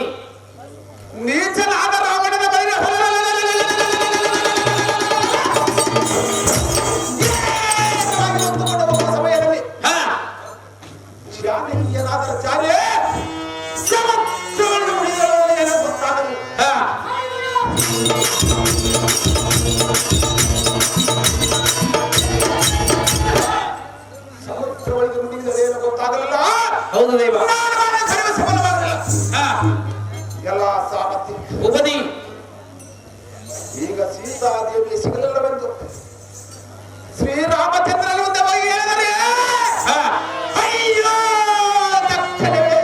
S1: ನೀಚನಾದ ರಾವಣನ ಬಳಿಗೆ ಹೊತ್ತುಕೊಂಡು ಹೋಗುವ ಸಮಯದಲ್ಲಿ
S2: ಹಾ
S1: ಜಾನಕಿಯನಾದ ಜಾನೆ ಸಮುದ್ರವನ್ನು ಮುಡಿದಳು ಏನೋ ಗೊತ್ತಾಗಲಿ.
S2: ಹಾ
S1: ಸಮುದ್ರ ಒಳಗೆ ಮುಡಿದಳೇನೋ ಗೊತ್ತಾಗಲಿಲ್ಲ.
S2: ಹೌದು ದೇವ.
S1: ಸಫಲವಾಗಲಿಲ್ಲ.
S2: ಹಾ
S1: ಎಲ್ಲ ಸಾರಥಿ
S2: ಉಪದಿ
S1: ಈಗ ಸೀತಾದೇವಿಗೆ ಸಿಗಲಿಲ್ಲವೆಂದು ಶ್ರೀರಾಮಚಂದ್ರನ ಮುಂದೆ ಹೋಗಿ ಹೇಳಿದರೆ
S2: ಹಾ
S1: ಅಯ್ಯೋ ತಕ್ಷಣವೇ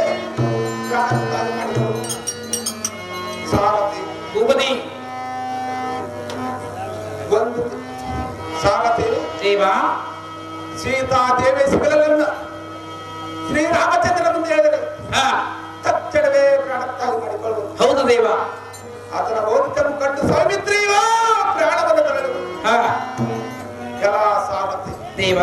S1: ಪ್ರಾಣತ್ಯಾಗ ಮಾಡಿದಳು. ಸಾರಥಿ
S2: ಉಪದಿ
S1: ಒಂದು ಸಾರಥಿ
S2: ದೇವ.
S1: ಸೀತಾದೇವಿ ಸಿಗಲಿಲ್ಲ ಶ್ರೀರಾಮಚಂದ್ರನ ಮುಂದೆ ಹೇಳಿದರೆ
S2: ಹಾ
S1: ತಕ್ಷಣವೇ ಪ್ರಾಣತ್ಯಾಗ ಮಾಡಿಕೊಳ್ಳು.
S2: ಹೌದು ದೇವ.
S1: ಆತನ ಓದಿತನ್ನು ಕಂಡು ಸೌಮಿತ್ರಿಯೋ ಪ್ರಾಣವನ್ನು ತೊಳೆದು
S2: ಹಾ
S1: ಕೆಲ ಸಾರಥಿ
S2: ದೇವ.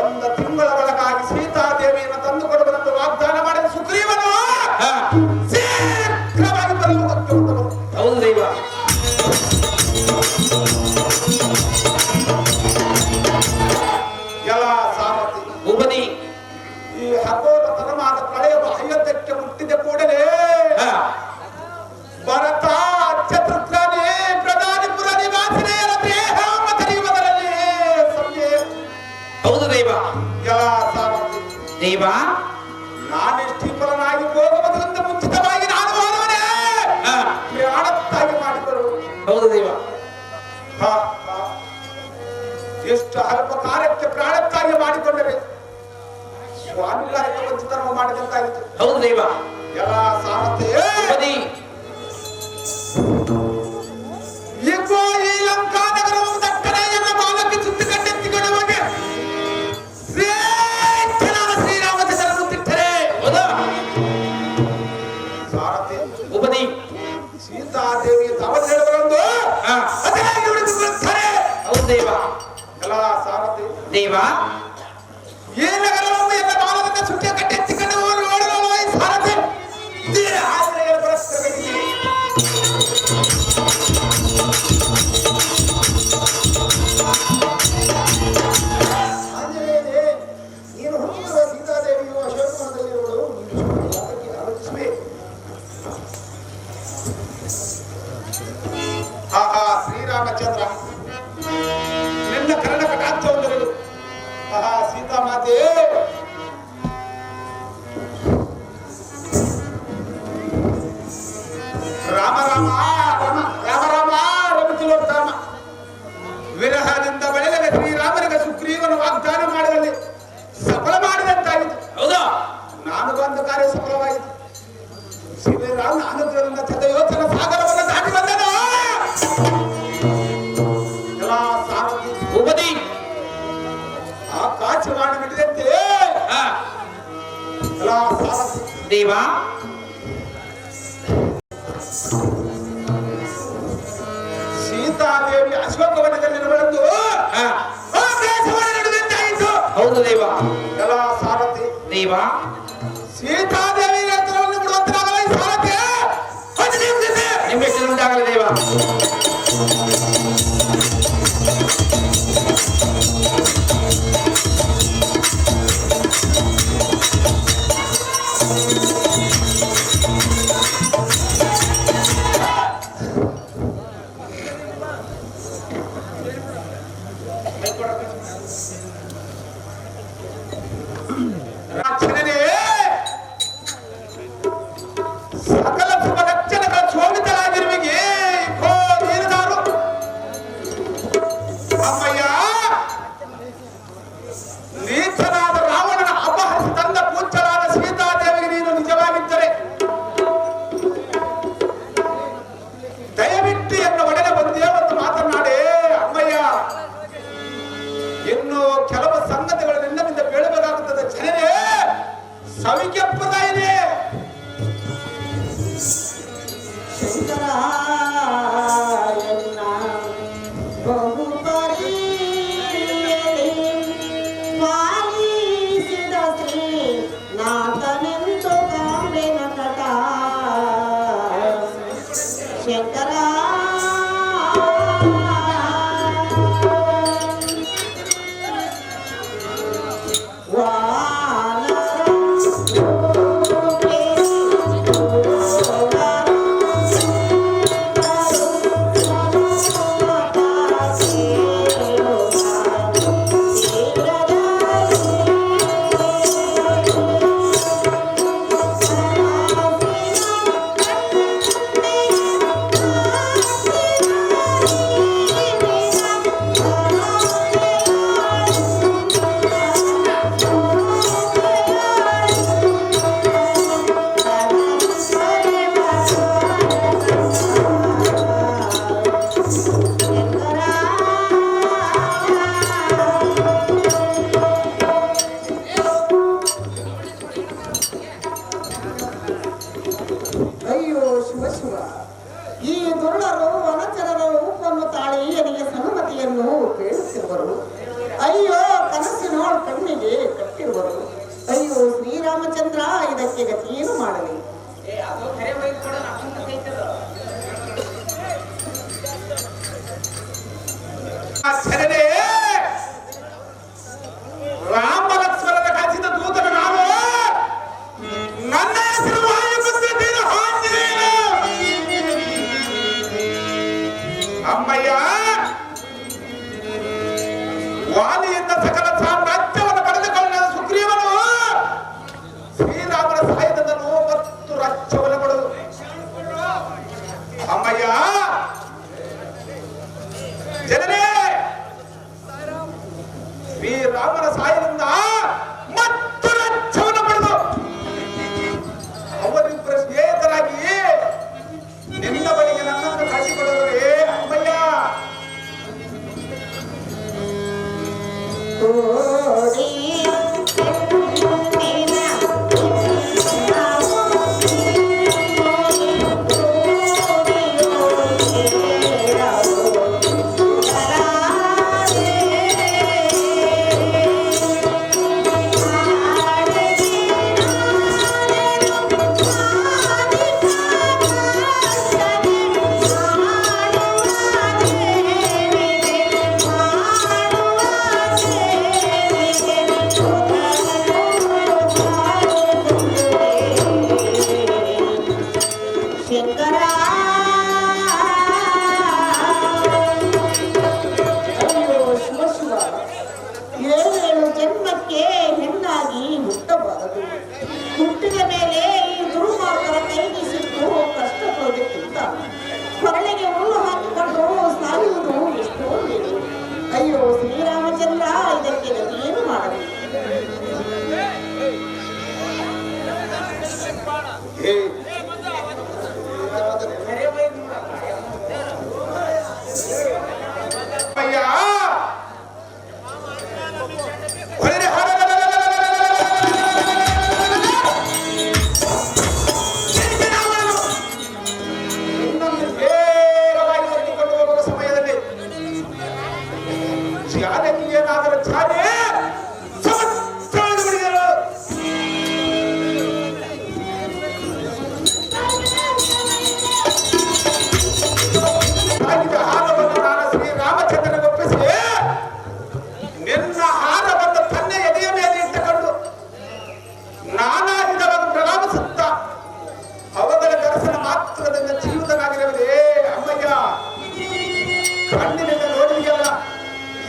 S1: 1 ತಿಂಗಳ ಒಳಗಾಗಿ ಸೀತಾದೇವಿಯನ್ನು ತಂದುಕೊಡುವುದೆಂದು ವಾಗ್ದಾನ ಮಾಡಿದ ಸುಗ್ರೀವನು
S2: ಹಾ
S1: ಶೀಘ್ರವಾಗಿ ಬರಲು ಗೊತ್ತು.
S2: ಹೌದು ದೇವ.
S1: ಕೆಲ ಸಾರಥಿ
S2: ಉಪದಿ
S1: ಈ ಹಗೋರ ತರಮಾದ ಪ್ರಳಯವು ಅಯೋಧ್ಯಕ್ಕೆ ಮುಟ್ಟಿದ ಕೂಡಲೇ
S2: ಹಾ
S1: ಭರತ ಚತುರ್ಗ್ರಾಮಿ ಪ್ರಧಾನಿಪುರ ನಿವಾಸಿನಿಯರ ದೇಹ ಮತರಿಯುವುದರಲ್ಲಿ ಸಂಜೆ ಮಾಡಿದಂತಾಗಿತ್ತು.
S2: ಹೌದು ದೇವ.
S1: ಎಲ್ಲ ಸಾರಥಿ
S2: ಉಪದಿ
S1: ಈಗೋ ಈ ಲಂಕಾ ನಗರವು ದಟ್ಟನೆ ಎನ್ನ ಬಾಲಕ್ಕೆ ಸುತ್ತಿಕೊಂಡೆತ್ತಿಕೊಳ್ಳುವಾಗ ಶ್ರೇಷ್ಠನಾದ ಶ್ರೀರಾಮಚಂದ್ರನು ತಿಟ್ಟರೆ.
S2: ಹೌದಾ
S1: ಸಾರಥಿ
S2: ಉಪದಿ
S1: ಸೀತಾದೇವಿ ತಾವತ್ತು ಹೇಳುವರೆಂದು ಅದಾಗಿ ಉಳಿದುಕೊಳ್ಳುತ್ತಾರೆ.
S2: ಹೌದು ದೇವ.
S1: ಎಲ್ಲ ಸಾರಥಿ
S2: ದೇವ
S1: ಈ ನಗರವನ್ನು ಎಲ್ಲ ಬಾಲದಿಂದ ಸುಟ್ಟಿ ಕಟ್ಟೆತ್ತಿಕೊಂಡು ಓಡಲು ಈ ಸಾರಥಿ ಆಜ್ಞೆಗೆ ಪರಸ್ಪರಬೇಕಿದೆ.
S3: ಆಂಜನೇಯನೇ, ನೀನು ಹುಟ್ಟಿರುವ ಸೀತಾದೇವಿಯು ಅಶೋಕವನದಲ್ಲಿರುವಳು. ಅದಕ್ಕೆ ಆಲೋಚಿಸಬೇಕು.
S1: ಆಹಾ ಶ್ರೀರಾಮಚಂದ್ರ ನಿನ್ನ ಕರ್ಣ ಕಟಾಕ್ಷವನ್ನು ಆಹಾ ಸೀತಾಮಾತೆ ರಾಮ ರಾಮ ರಾಮ ರಾಮ ರಾಮ ರಮಿತಿಲೋತ್ತಮ ವಿರಹದಿಂದ ಬೆಳೆದ ಶ್ರೀರಾಮನಿಗೆ ಸುಗ್ರೀವನ ವಾಗ್ದಾನ ಮಾಡುವಲ್ಲಿ ಸಫಲ ಮಾಡಿದಂತಾಯಿತು.
S2: ಹೌದಾ
S1: ನಾನು ಬಂದ ಕಾರ್ಯ ಸಫಲವಾಯಿತು. ಶ್ರೀರಾಮನ ಅನುಗ್ರಹದಿಂದ ಚತಯೋಚನ ಸಾಗರವನ್ನು ದಾಟಿ ಬಂದನು. ಎಲ್ಲ ಸಾರಥಿ
S2: ಉಪದಿ
S1: ಆಕಾಶ ಮಾಡಿ ಬಿಟ್ಟಿದಂತೆ ಎಲ್ಲ ಸಾರಥಿ
S2: ದೇವ
S1: ಸೀತಾದೇವಿ ಅಶೋಕವನದಲ್ಲಿ ಬೆಳೆದು ಆಕಾಶವಾಣಿ ನಡೆದಂತಾಯಿತು.
S2: ಹೌದು ದೇವ.
S1: ಎಲ್ಲ ಸಾರಥಿ
S2: ದೇವ
S1: ಸೀತಾದೇವಿ ರಥವನ್ನು ಬಿಡುವಂತಾಗಲ್ಲ ಈ ಸಾರಥಿ
S2: ನಿಮ್ಮೆಷ್ಟುಂಟಾಗಲಿ ದೇವ.
S1: ರಾಕ್ಷಸನೇ ಸಕಲ ಶುಭ ಲಕ್ಷಣಗಳ ಶೋಭಿತರಾಗಿರುವಿಗೆ ನೀರುದಾರು ಅಮ್ಮಯ್ಯ ನೀಚನಾದ ರಾವಣನ ಅಪಹರಿಸಿ ತಂದ ಪೂಜ್ಯರಾದ ಸೀತಾದೇವಿಗೆ ನೀನು ನಿಜವಾಗಿದ್ದರೆ ದಯವಿಟ್ಟು ಎನ್ನ ಒಡನೆ ಬಂದೇ ಒಂದು ಮಾತನಾಡಿ ಅಮ್ಮಯ್ಯ. ಇನ್ನು ಕೆಲವು ಸಂಗತಿಗಳು ನಿನ್ನಿಂದ ಕೇಳಬೇಕಾಗುತ್ತದೆ. ಜನರೇ ಸವಿಕೆಪ್ಪದ ಇದೆ.
S4: ಶಂಕರಾಯಣ್ಣ ಬಹುಪರಿ ಪಾಲಿಸಿದ ಶ್ರೀ ನಾಥನೆಂದು ಕಾಂಬೆನ ಕಟ ಶಂಕರ ಅಯ್ಯೋ ಕನಸಿನೋಳು ಕಣ್ಣಿಗೆ ಕಟ್ಟಿರುವರು. ಅಯ್ಯೋ ಶ್ರೀರಾಮಚಂದ್ರ, ಇದಕ್ಕೆ ಗತಿಯೇನು ಮಾಡಲಿ?
S1: ರಾಮ ಲಕ್ಷ್ಮಣನ ಕಾಚಿದ ದೂತನ ನಾನು. ನನ್ನ ಹೆಸರು ವಾಯುಪುತ್ರ ಆಂಜನೇಯ. ಅಮ್ಮಯ್ಯ, ವಾಲಿಯಿಂದ ಸಕಲ ಸಾಮ್ರಾಜ್ಯವನ್ನು ಪಡೆದುಕೊಂಡ ಸುಗ್ರೀವನು ಶ್ರೀರಾಮನ ಸಹಾಯದಿಂದ 9 ರಾಜ್ಯವನ್ನು ಪಡೆದು ಅಮ್ಮಯ್ಯ ಜನರೇ, ಶ್ರೀರಾಮನ ಸಹಾಯದಿಂದ 10 ರಾಜ್ಯವನ್ನು ಪಡೆದು ಏ ಅಯ್ಯ ಹೊರಡೆ ಇನ್ನೊಂದು ನೇರವಾಗಿ ಹೊರಟುಕೊಂಡು ಹೋಗುವ ಸಮಯದಲ್ಲಿ ಜಾನಕಿ ಏನಾದರೂ ಜಾನೆ ಬಿಡಿದರು. ಹಾರವನ್ನು ನಾನು ಶ್ರೀರಾಮಚಂದ್ರನಿಗೆ ಒಪ್ಪಿಸಿ ನಿನ್ನ ಹಾರವನ್ನು ತನ್ನ ಎದೆಯ ಮೇಲೆ ಇಟ್ಟುಕೊಂಡು ನಾನಾ ವಿಧವನ್ನು ಪ್ರಲಾಪಿಸುತ್ತ ಅವುಗಳ ದರ್ಶನ ಮಾತ್ರದಿಂದ ಜೀವಿತನಾಗಿರುವುದೇ ಅಮ್ಮಯ್ಯ. ಕಣ್ಣಿನಿಂದ ನೋಡಿದೆಯಲ್ಲ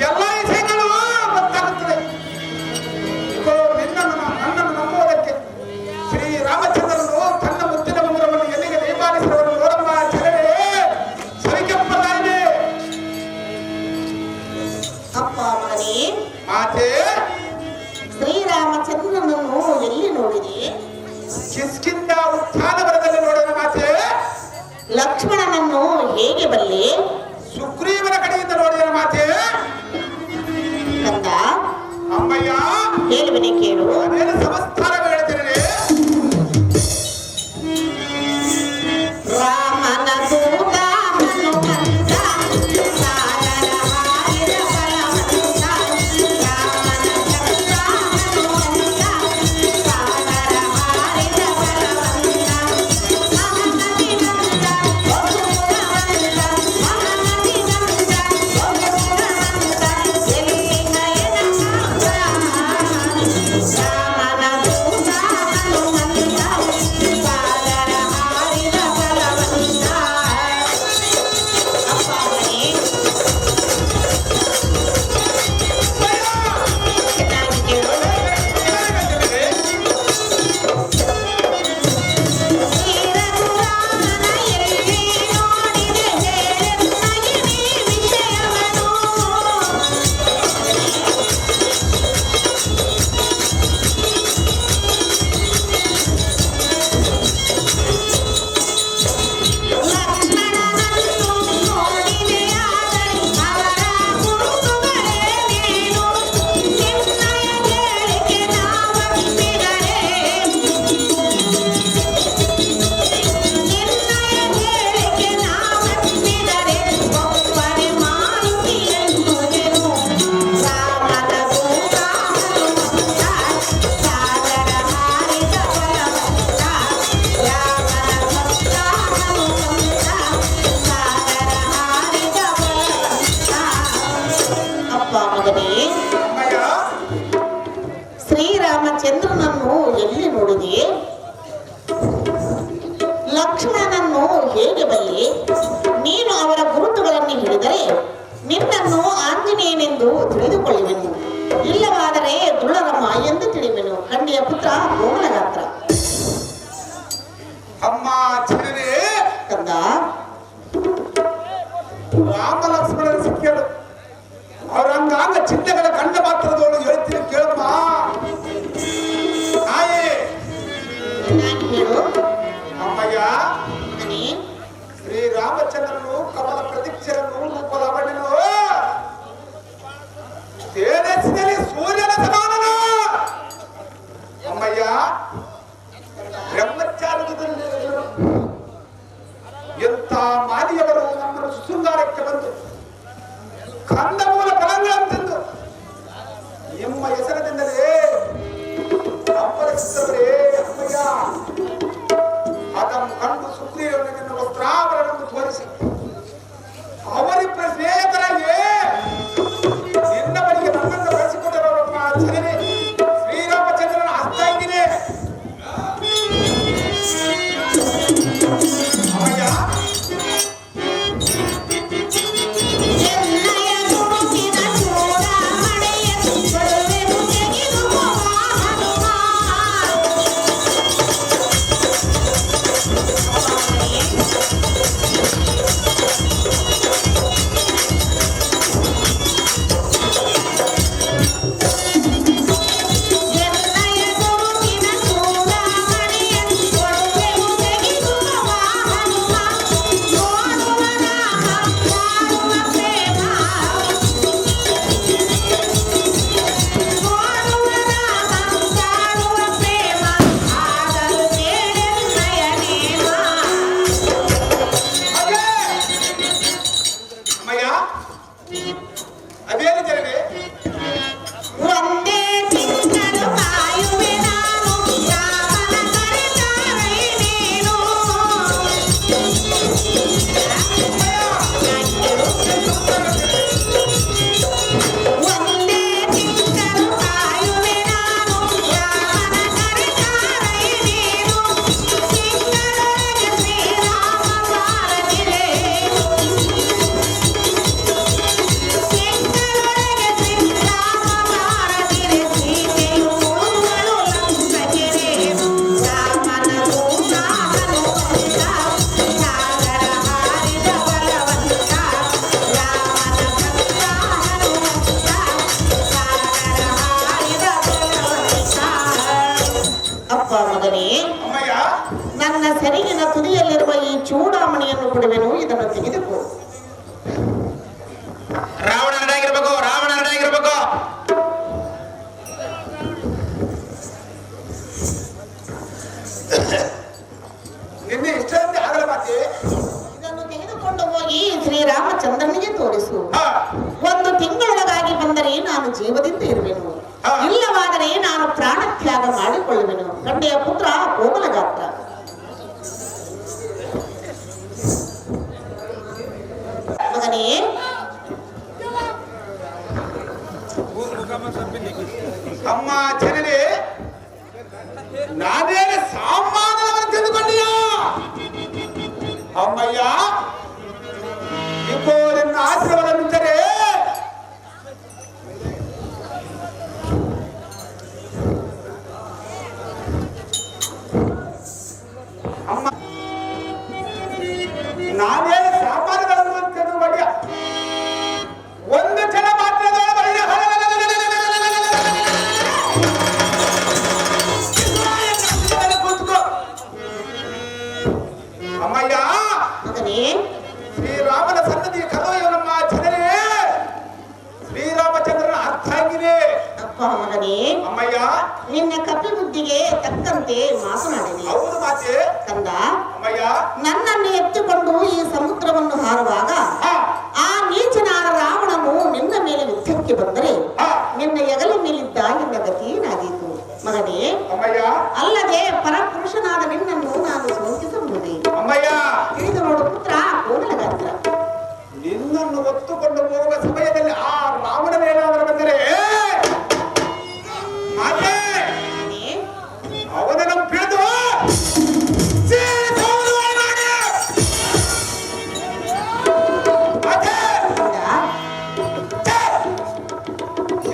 S1: ಎಲ್ಲ ವಿಷಯಗಳು ಗೊತ್ತಾಗುತ್ತದೆ. ನನ್ನನ್ನು ನಂಬುವುದಕ್ಕೆ ಶ್ರೀರಾಮಚಂದ್ರನು ತನ್ನ ಮುತ್ತಿನ ಉಂಗುರವನ್ನು ಎಲ್ಲಿಗೆ ದಯಪಾಲಿಸಿದವರು ನೋಡಮ್ಮ ಜನರೇ ಸರಿಕೆಂಬುದಾಗಿದೆ.
S4: ಅಪ್ಪ ಮಗನೇ,
S1: ಮಾತೆ
S4: ಶ್ರೀರಾಮಚಂದ್ರನನ್ನು ಎಲ್ಲಿ ನೋಡಿದೆ?
S1: ಕಿಷ್ಕಿಂಧ ಉದ್ಯಾನವನದಲ್ಲಿ ನೋಡೋಣ ಮಾತೆ.
S4: ಲಕ್ಷ್ಮಣನನ್ನು ಹೇಗೆ ಬಲ್ಲೆ?
S1: ಸುಗ್ರೀವನ ಕಡೆಯಿಂದ ನೋಡಿದ ಮಾತೆ.
S4: ಕಂದ,
S1: ಅಮ್ಮಯ್ಯ
S4: ಹೇಳುವನೆ ಕೇಳು.
S1: ಅದೇನು ಸಂಸ್ಥಾನ ಹೇಳ್ತೀರಿ?
S4: ರಾಮನ ದೂತ ಹನುಮಂತ, ಸಾಗರ ಹಾರಿದ ಬಲವಂತ. ರಾಮನ ದೂತ ಹನುಮಂತ, ಸಾಗರ ಹಾರಿದ ಬಲವಂತ. ಮಹಾನದಿ ನಂದ ಬಹುಗುಣವಂತ, ಮಹಾನದಿ ನಂದ ಬಹುಗುಣವಂತ. ಎಲ್ಲಿ ನಯನ ಕಾಂತ. ರಾಮನ ದೂತ ಹನುಮಂತ, ಸಾಗರ ಹಾರಿದ ಬಲವಂತ. ಅಪ್ಪ ಮಗನೇ, ಚೆನ್ನಾಗಿ ಕೇಳು. ಶ್ರೀರಘುರಾಮನ ಎಲ್ಲಿ ನೋಡಿದೆ ಹೇಳೆನ್ನಗೆ ನೀ ವಿಷಯವನು. ಲಕ್ಷ್ಮಣನನ್ನು ನೋಡಿದೆಯಾದರೆ ಅವರ ಗುರುತುಗಳೇನೇನು? ನಿನ್ನಯ ಹೇಳಿಕೆ ನಾವೊಪ್ಪಿದರೆ, ನಿನ್ನಯ ಹೇಳಿಕೆ ನಾವೊಪ್ಪಿದರೆ ಒಪ್ಪನೆ ಮಾರುತಿ ಎನ್ನುವೆನು. ರಾಮನ ದೂತ ಹನುಮಂತ, ಸಾಗರ ಹಾರಿದ ಬಲವಂತ. ರಾಮನ ಭಕ್ತ ಹನುಮಂತ, ಸಾಗರ ಹಾರಿದ ಬಲವಂತ. ಅಪ್ಪ ಮಗನೇ,
S1: ಅಮ್ಮಯ್ಯ
S4: ಶ್ರೀರಾಮಚಂದ್ರನನ್ನು ಎಲ್ಲಿ ನೋಡಿದೆ? ಲಕ್ಷ್ಮಣನನ್ನು ಹೇಗೆ ಬಲ್ಲೆ? ನೀನು ಅವರ ಗುರುತುಗಳನ್ನು ಹಿಡಿದರೆ ನಿನ್ನನ್ನು ಆಂಜನೇಯನೆಂದು ತಿಳಿದುಕೊಳ್ಳುವೆನು. ಇಲ್ಲವಾದರೆ ದುಳ್ಳರಮ್ಮ ಎಂದು ತಿಳಿವೆನು. ಖಂಡಿಯ ಪುತ್ರ ಕೋಮಲಗಾತ್ರ.
S1: ಅಮ್ಮ ಜನರೇ
S4: ಕಂದ,
S1: ರಾಮ ಲಕ್ಷ್ಮಣನ ಸಿಕ್ಕೇಳು. ಅವರ ಅಂಗಾಂಗ ಚಿಹ್ನೆಗಳ ಕಂಡ ಮಾತ್ರದವಳು ಹೇಳ್ತೀನಿ ಕೇಳಮ್ಮ. ತಾಯಿ
S4: ಚೆನ್ನಾಗಿ ಹೇಳು.
S1: ಅಮ್ಮಯ್ಯ
S4: ಮಗನೇ,
S1: ಶ್ರೀರಾಮಚಂದ್ರನು ಕಮಲ ಪ್ರದೀಕ್ಷರನು ರೂಪದ ಅವಣ್ಣನು ತೇಜಸ್ಸಿನಲ್ಲಿ ಸೂರ್ಯನ ಸಮಾನನು. ಅಮ್ಮಯ್ಯ ಬ್ರಹ್ಮಚಾರ್ಯದಲ್ಲಿ ಎಂತ ಮಾದಿಯವರು ನಮ್ಮನ್ನು ಶೃಂಗಾರಕ್ಕೆ ಬಂದು ಕಂದಮೂಲ ಫಲಗಳಂತೆಂದು ನಿಮ್ಮ ಹೆಸರಿನಿಂದಲೇ ಅಪ್ಪಳಿಸುತ್ತವರೇ. ಅಮ್ಮಯ್ಯ ಅದನ್ನು ಕಂಡು ಸುಗ್ರೀವನಿಗೆ ವಸ್ತ್ರಾಭರಣವನ್ನು ತೋರಿಸಿ ಅವರಿಬ್ಬರ ಸ್ನೇಹಿತರಾಗಿ ನಿನ್ನ ಬಳಿಗೆ ನನ್ನನ್ನು ಕಳಿಸಿಕೊಟ್ಟಿರೋರಪ್ಪ ಜನರೇ. ಶ್ರೀರಾಮಚಂದ್ರನ ಹಸ್ತ ಇದ್ದೀನಿ. ಅಮ್ಮಯ್ಯ
S4: ಎನ್ನಯ ಗುರುತಿನ ಚೂಡಾಮಣಿಯ ಕೊಡುವೆನು ತೆಗೆದುಕೋ ಹನುಮ. ನನ್ನ ಸೆರಗಿನ ತುದಿಯಲ್ಲಿರುವ ಈ ಚೂಡಾಮಣಿಯನ್ನು ಕೊಡುವೆನು, ಇದನ್ನು ತೆಗೆದುಕೋ.
S2: ರಾವಣ ನಡಾಗಿರ್ಬೇಕು, ರಾವಣ ನಡಾಗಿರ್ಬೇಕು.
S1: ನಿನ್ನೆ ಇಷ್ಟೊಂದು ಆಗಲ ಮಾತೆ.
S4: ಇದನ್ನು ತೆಗೆದುಕೊಂಡು ಹೋಗಿ ಶ್ರೀರಾಮಚಂದ್ರನಿಗೆ ತೋರಿಸು.
S2: ಹಾ,
S4: 1 ತಿಂಗಳೊಳಗಾಗಿ ಬಂದರೆ ನಾನು ಜೀವದಿಂದ ಇರುವೆನು, ಇಲ್ಲವಾದರೆ ನಾನು ಪ್ರಾಣತ್ಯಾಗ ಮಾಡಿಕೊಳ್ಳುವೆನು. ಗಂಡೆಯ ಪುತ್ರ ಕೋಮಲಗಾತ್ರ. ಮಗನೇ,
S1: ಅಮ್ಮ ಜನರೇ, ನಾನೇನು ಸಾಮಾನ್ಯವನ್ನು ತೆಗೆದುಕೊಂಡಿಯ ಅಮ್ಮಯ್ಯ, ಇಬ್ಬೋ ನಿನ್ನ ಆಶೀರ್ವಾದ ಬಿಟ್ಟರೆ ಅಮ್ಮ, ನಾನೇನು ಸಾಮಾನ್ಯಗಳನ್ನು ತೆಗೆದುಕೊಂಡಿಯ ಒಂದು ಜನ ಮಾತ್ರ ಅಮ್ಮಯ್ಯ.
S4: ಮಗನೇ,
S1: ಶ್ರೀರಾಮನ ಸನ್ನದಿಯ ಕರೆದೊಯ್ಯುವ ನಮ್ಮ ಜನರೇ, ಶ್ರೀರಾಮಚಂದ್ರನ ಅರ್ಥಾಂಗಿನೇ.
S4: ಅಪ್ಪ ಮಗನೇ,
S1: ಅಮ್ಮಯ್ಯ,
S4: ನಿನ್ನ ಕಪಿ ಬುದ್ಧಿಗೆ ತಕ್ಕಂತೆ ಮಾತನಾಡಿದೆ.
S1: ಹೌದು ಮಾತೆ.
S4: ಕಂದ,
S1: ಅಮ್ಮಯ್ಯ,
S4: ನನ್ನನ್ನು ಎತ್ತಿಕೊಂಡು ಈ ಸಮುದ್ರವನ್ನು ಹಾರುವಾಗ
S1: ಹಾ,
S4: ಆ ನೀಚನಾದ ರಾವಣನು ನಿನ್ನ ಮೇಲೆ ಯುದ್ಧಕ್ಕೆ ಬಂದರೆ
S1: ಹಾ,
S4: ನಿನ್ನ ಹೆಗಲ ಮೇಲಿದ್ದ ನಿನ್ನ ಗತಿ ಏನಾದೀತು ಮಗನೇ?
S1: ಅಮ್ಮಯ್ಯ,
S4: ಅಲ್ಲದೆ ಪರಪುರುಷನಾದ ನಿನ್ನನ್ನು ನಾನು ಸೋಲಿಸಬಹುದೇ?
S1: ಅಮ್ಮಯ್ಯ,
S4: ತಿಳಿದು ನೋಡು ಪುತ್ರ ಕೋಮಲಗಾತ್ರ.
S1: ನಿನ್ನನ್ನು ಒತ್ತುಕೊಂಡು ಹೋಗುವ ಸಮಯದಲ್ಲಿ ಆ ರಾವಣನೇನಾದರೂ ಬಂದರೆ ಮಾತೆ,
S4: ಮಗನೇ,
S1: ಅವನನ್ನು ಬಿಡಿದು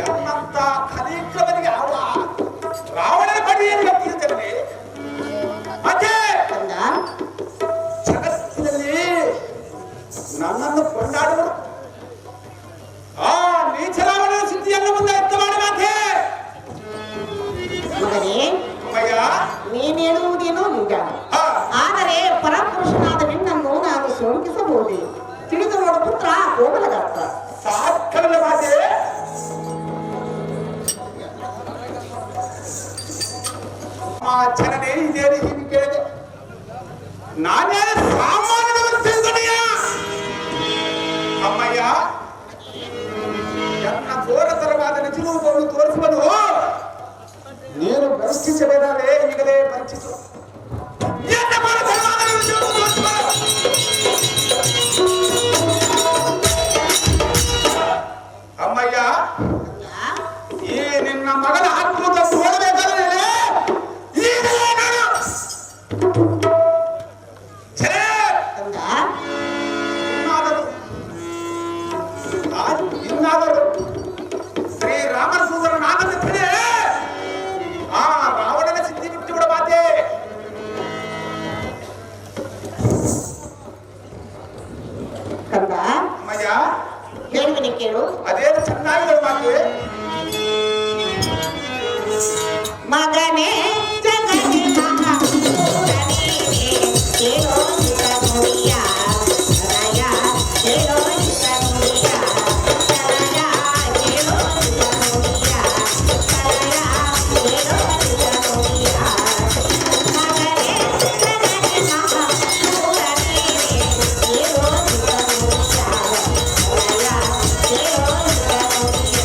S1: ಎನ್ನಂತ ಕಲಿಕವನಿಗೆ ಅವ ರಾವಣನ ಬಡಿಯನ್ನು ಗೊತ್ತಿರುತ್ತೇನೆ. ಮತ್ತೆ
S4: ಕಂದ,
S1: ಜಗತ್ತಿನಲ್ಲಿ ನನ್ನನ್ನು ಕೊಂಡಾಡುವರು ಆ ನೀಚ ರಾವಣನ ಸುದ್ದಿಯನ್ನು ಮುಂದೆ ಎತ್ತ ಮಾಡಿ ಮಾತೆ.
S4: ಮಗನೇ,
S1: ಅಮ್ಮಯ್ಯ,
S4: ನೀನು ಹೇಳುವುದೇನೋ ನಿಜ,
S1: ಹಾ,
S4: ಆದರೆ ಪರಪುರುಷನಾದ ನಿನ್ನನ್ನು ನಾನು ಸೋಲಿಸಬಹುದೇ? ತಿಳಿದು ನೋಡು ಪುತ್ರ ಕೋಮಲಗಾತ್ರ.
S1: ಸಾಕಲ್ಲ ಮಾತೆ. ಜನನೇ ಇದೇನು ಹೀಗೆ ಕೇಳಿದೆ? ನಾನೇ ಸಾಮಾನ್ಯವನ್ನು ತಿಳ್ಕೊಂಡೆಯ ಅಮ್ಮಯ್ಯ. ನನ್ನ ಘೋರತರವಾದ ನಿಜರೂಪವನ್ನು ತೋರಿಸುವುದು ನೀನು ಪರಿಸ್ಥಿಸಬೇಕಾದ್ರೆ ಈಗಲೇ ಪರಿಚಿತು. ಎನ್ನ ಘೋರತರವಾದ ನಿಜರೂಪ ತೋರಿಸುವುದು. ಅಮ್ಮಯ್ಯ, ಈ ನಿನ್ನ ಮಗನ ಅದ್ಭುತ ನೋಡಬೇಕಾದ್ರೆ ಈಗಲೇ ನಾನು ಛೇ,
S4: ಕಂದ,
S1: ಇನ್ನಾದರೂ ಶ್ರೀರಾಮನ ಸೂದರನ ಆನಂದಿಸಿದೆ ಆ ರಾವಣನ ಸಿದ್ಧಿ ಬಿಟ್ಟು ಬಿಡ ಮಾತೆ.
S4: ಕಂದ,
S1: ಅಮ್ಮಯ್ಯ,
S4: ಹೇಳುವಿನಿ ಕೇಳು.
S1: ಅದೇನು ಚೆನ್ನಾಗಿದೆ ಮಾತೆ.
S4: ಮಗನೇ ಜಗನೇ ಮಹಾಪೂರನೇ, ಕೇಳೋ ಚಿತ್ತ ನುಡಿಯ ರಯ, ಕೇಳೋ ಚಿತ್ತ ನುಡಿಯ ರಯ, ಕೇಳೋ ಚಿತ್ತ ನುಡಿಯ ರಯ, ಕೇಳೋ ಚಿತ್ತ ನುಡಿಯ. ಮಗನೇ ಜಗನೇ ಮಹಾಪೂರನೇ, ಕೇಳೋ ಚಿತ್ತ ನುಡಿಯ ರಯ, ಕೇಳೋ ಚಿತ್ತ ನುಡಿಯ.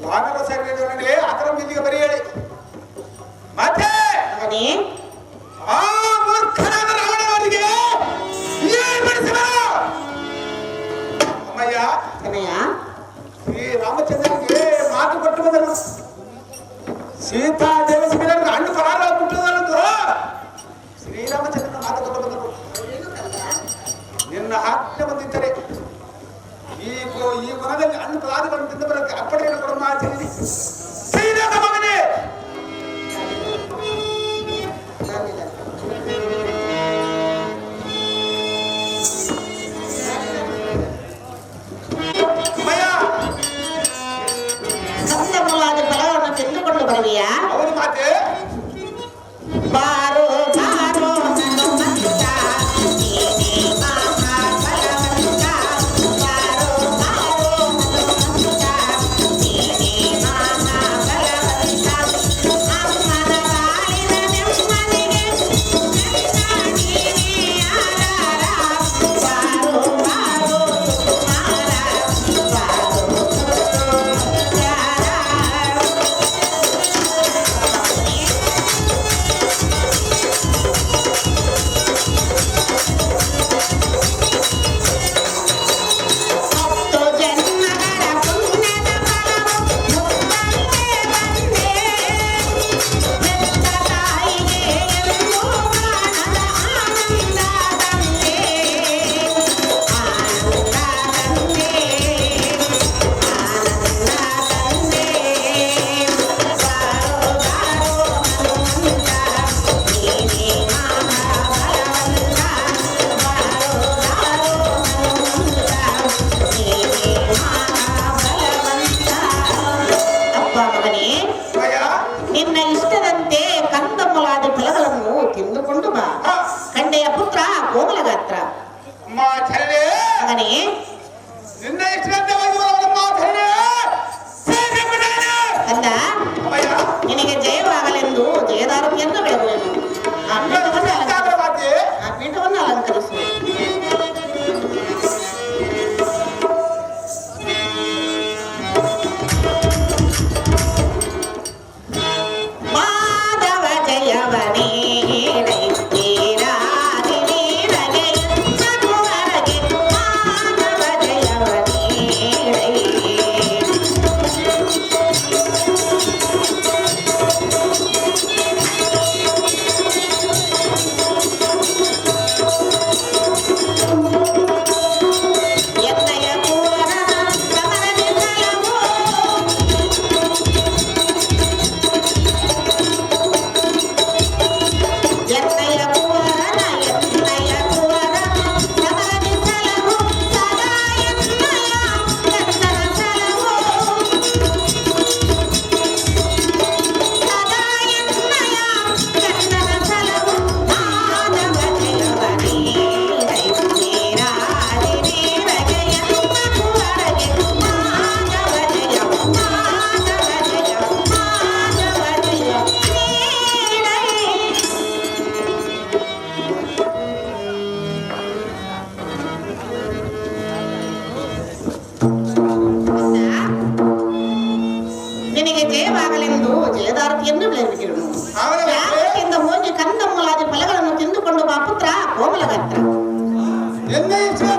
S1: ವಾನರ ಸೈನ್ಯದವನಿಗೆ ಅದರ ಮಿಲ್ಲಿಗೆ ಬರೀ ಹೇಳಿ ಮತ್ತೆ
S4: ಮಗನೇ
S1: ಆ ಮೂರ್ಖನಾದ ರಾವಣನಿಗೆ ಏನ್ ಮಾಡಿಸಿದ ಅಮ್ಮಯ್ಯ
S4: ಕನಯ್ಯ
S1: ಶ್ರೀ ರಾಮಚಂದ್ರನಿಗೆ ಮಾತು ಕೊಟ್ಟು ಬಂದರು ಸೀತಾ ದೇವಸ್ಥಾನಕ್ಕೆ ಹಣ್ಣು ಪರಾರಾಗ್ಬಿಟ್ಟು ಶ್ರೀರಾಮಚಂದ್ರನ ಮಾತು ಕೊಟ್ಟು ಬಂದರು ನಿನ್ನ ಆಜ್ಞೆ ಬಂದಿದ್ದರೆ ಈ ವನದಲ್ಲಿ ಹಣ್ಣು ಪದಾರ್ಥಗಳನ್ನು ತಿಂದು ಬರೋಕ್ಕೆ ಅಪ್ಪಣೆಯನ್ನು ಕೊಡಮ್ಮ ಆಚರಣೆ ಶ್ರೀರಾಮ ಮಗನೇ
S4: ಸಂತಮವಾದ ಫಲವನ್ನು ತಿಂದುಕೊಂಡು ಬರುವಿಯಾ
S1: ಅವನು ಮಾತೆ
S4: ಬಾರೋ ಬಾರೋ ನನ್ನ ಮಂತ ನೀನೇ ಮಹಾ ಫಲವಂತ ಬಾರೋ ಬಾರೋ ನನ್ನ ಮಂತ ನೀನೇ ಮಹಾ ಫಲವಂತ ಅಮ್ಮನ ಬಾಳಿನ ನೆಮ್ಮದಿಗೆ ನನ್ನ ನೀನೇ ಆಧಾರ ಬಾರೋ ಬಾರೋ ಕುಮಾರ ಬಾರೋ ನಿನ್ನ ಇಷ್ಟದಂತೆ ಕಂದಮೂಲಾದಿ ಫಲಗಳನ್ನು ತಿಂದುಕೊಂಡು ಬಾ ಕಂಡೆಯ ಪುತ್ರ ಕೋಮಲಗಾತ್ರ
S1: ಮಾತರೆ
S4: ಮಗನೇ
S1: ನಿನ್ನ ಇಷ್ಟದಂತೆ ಮಾತರೆ
S4: ಕಂದ ನಿನಗೆ ಜಯವಾಗಲೆಂದು ಜಯದಾರತಿಯನ್ನು ಬೆಳೆಯುವೆನು ಆ ಪೀಠವನ್ನು ಅಲಂಕರಿಸುವೆ ಮಾಧವ ಜಯವನೇ ಮಾಧವ ಜಯವನೇ ಎನ್ನಯ ಪೂರ ಸಮರದಿ ಫಲವೋ ಎನ್ನಯ ಪೂರನ ಎನ್ನಯ ಪೂರ ಸಮರದಿ ಫಲವೋ ಸದಾ ಎನ್ನಯ ಕರ್ತನ ಫಲವೋ ಸದಾ ಎನ್ನಯ ಕರ್ತನ ಫಲವೋ ಮಾಧವ ಜಯವನೇ ನಿನಗೆ ಜಯವಾಗಲೆಂದು ಜಯದಾರತಿಯನ್ನು ಬೆಳೆದಿರುವುದು ಯಾವತ್ತಿಂದ ಹೋಗಿ ಕಂದಮೂಲಾದಿ ಫಲಗಳನ್ನು ತಿಂದುಕೊಂಡು ಬಾ ಪುತ್ರ ಕೋಮಲಗಾತ್ರ
S1: ಎನ್ನ ಇಷ್ಟ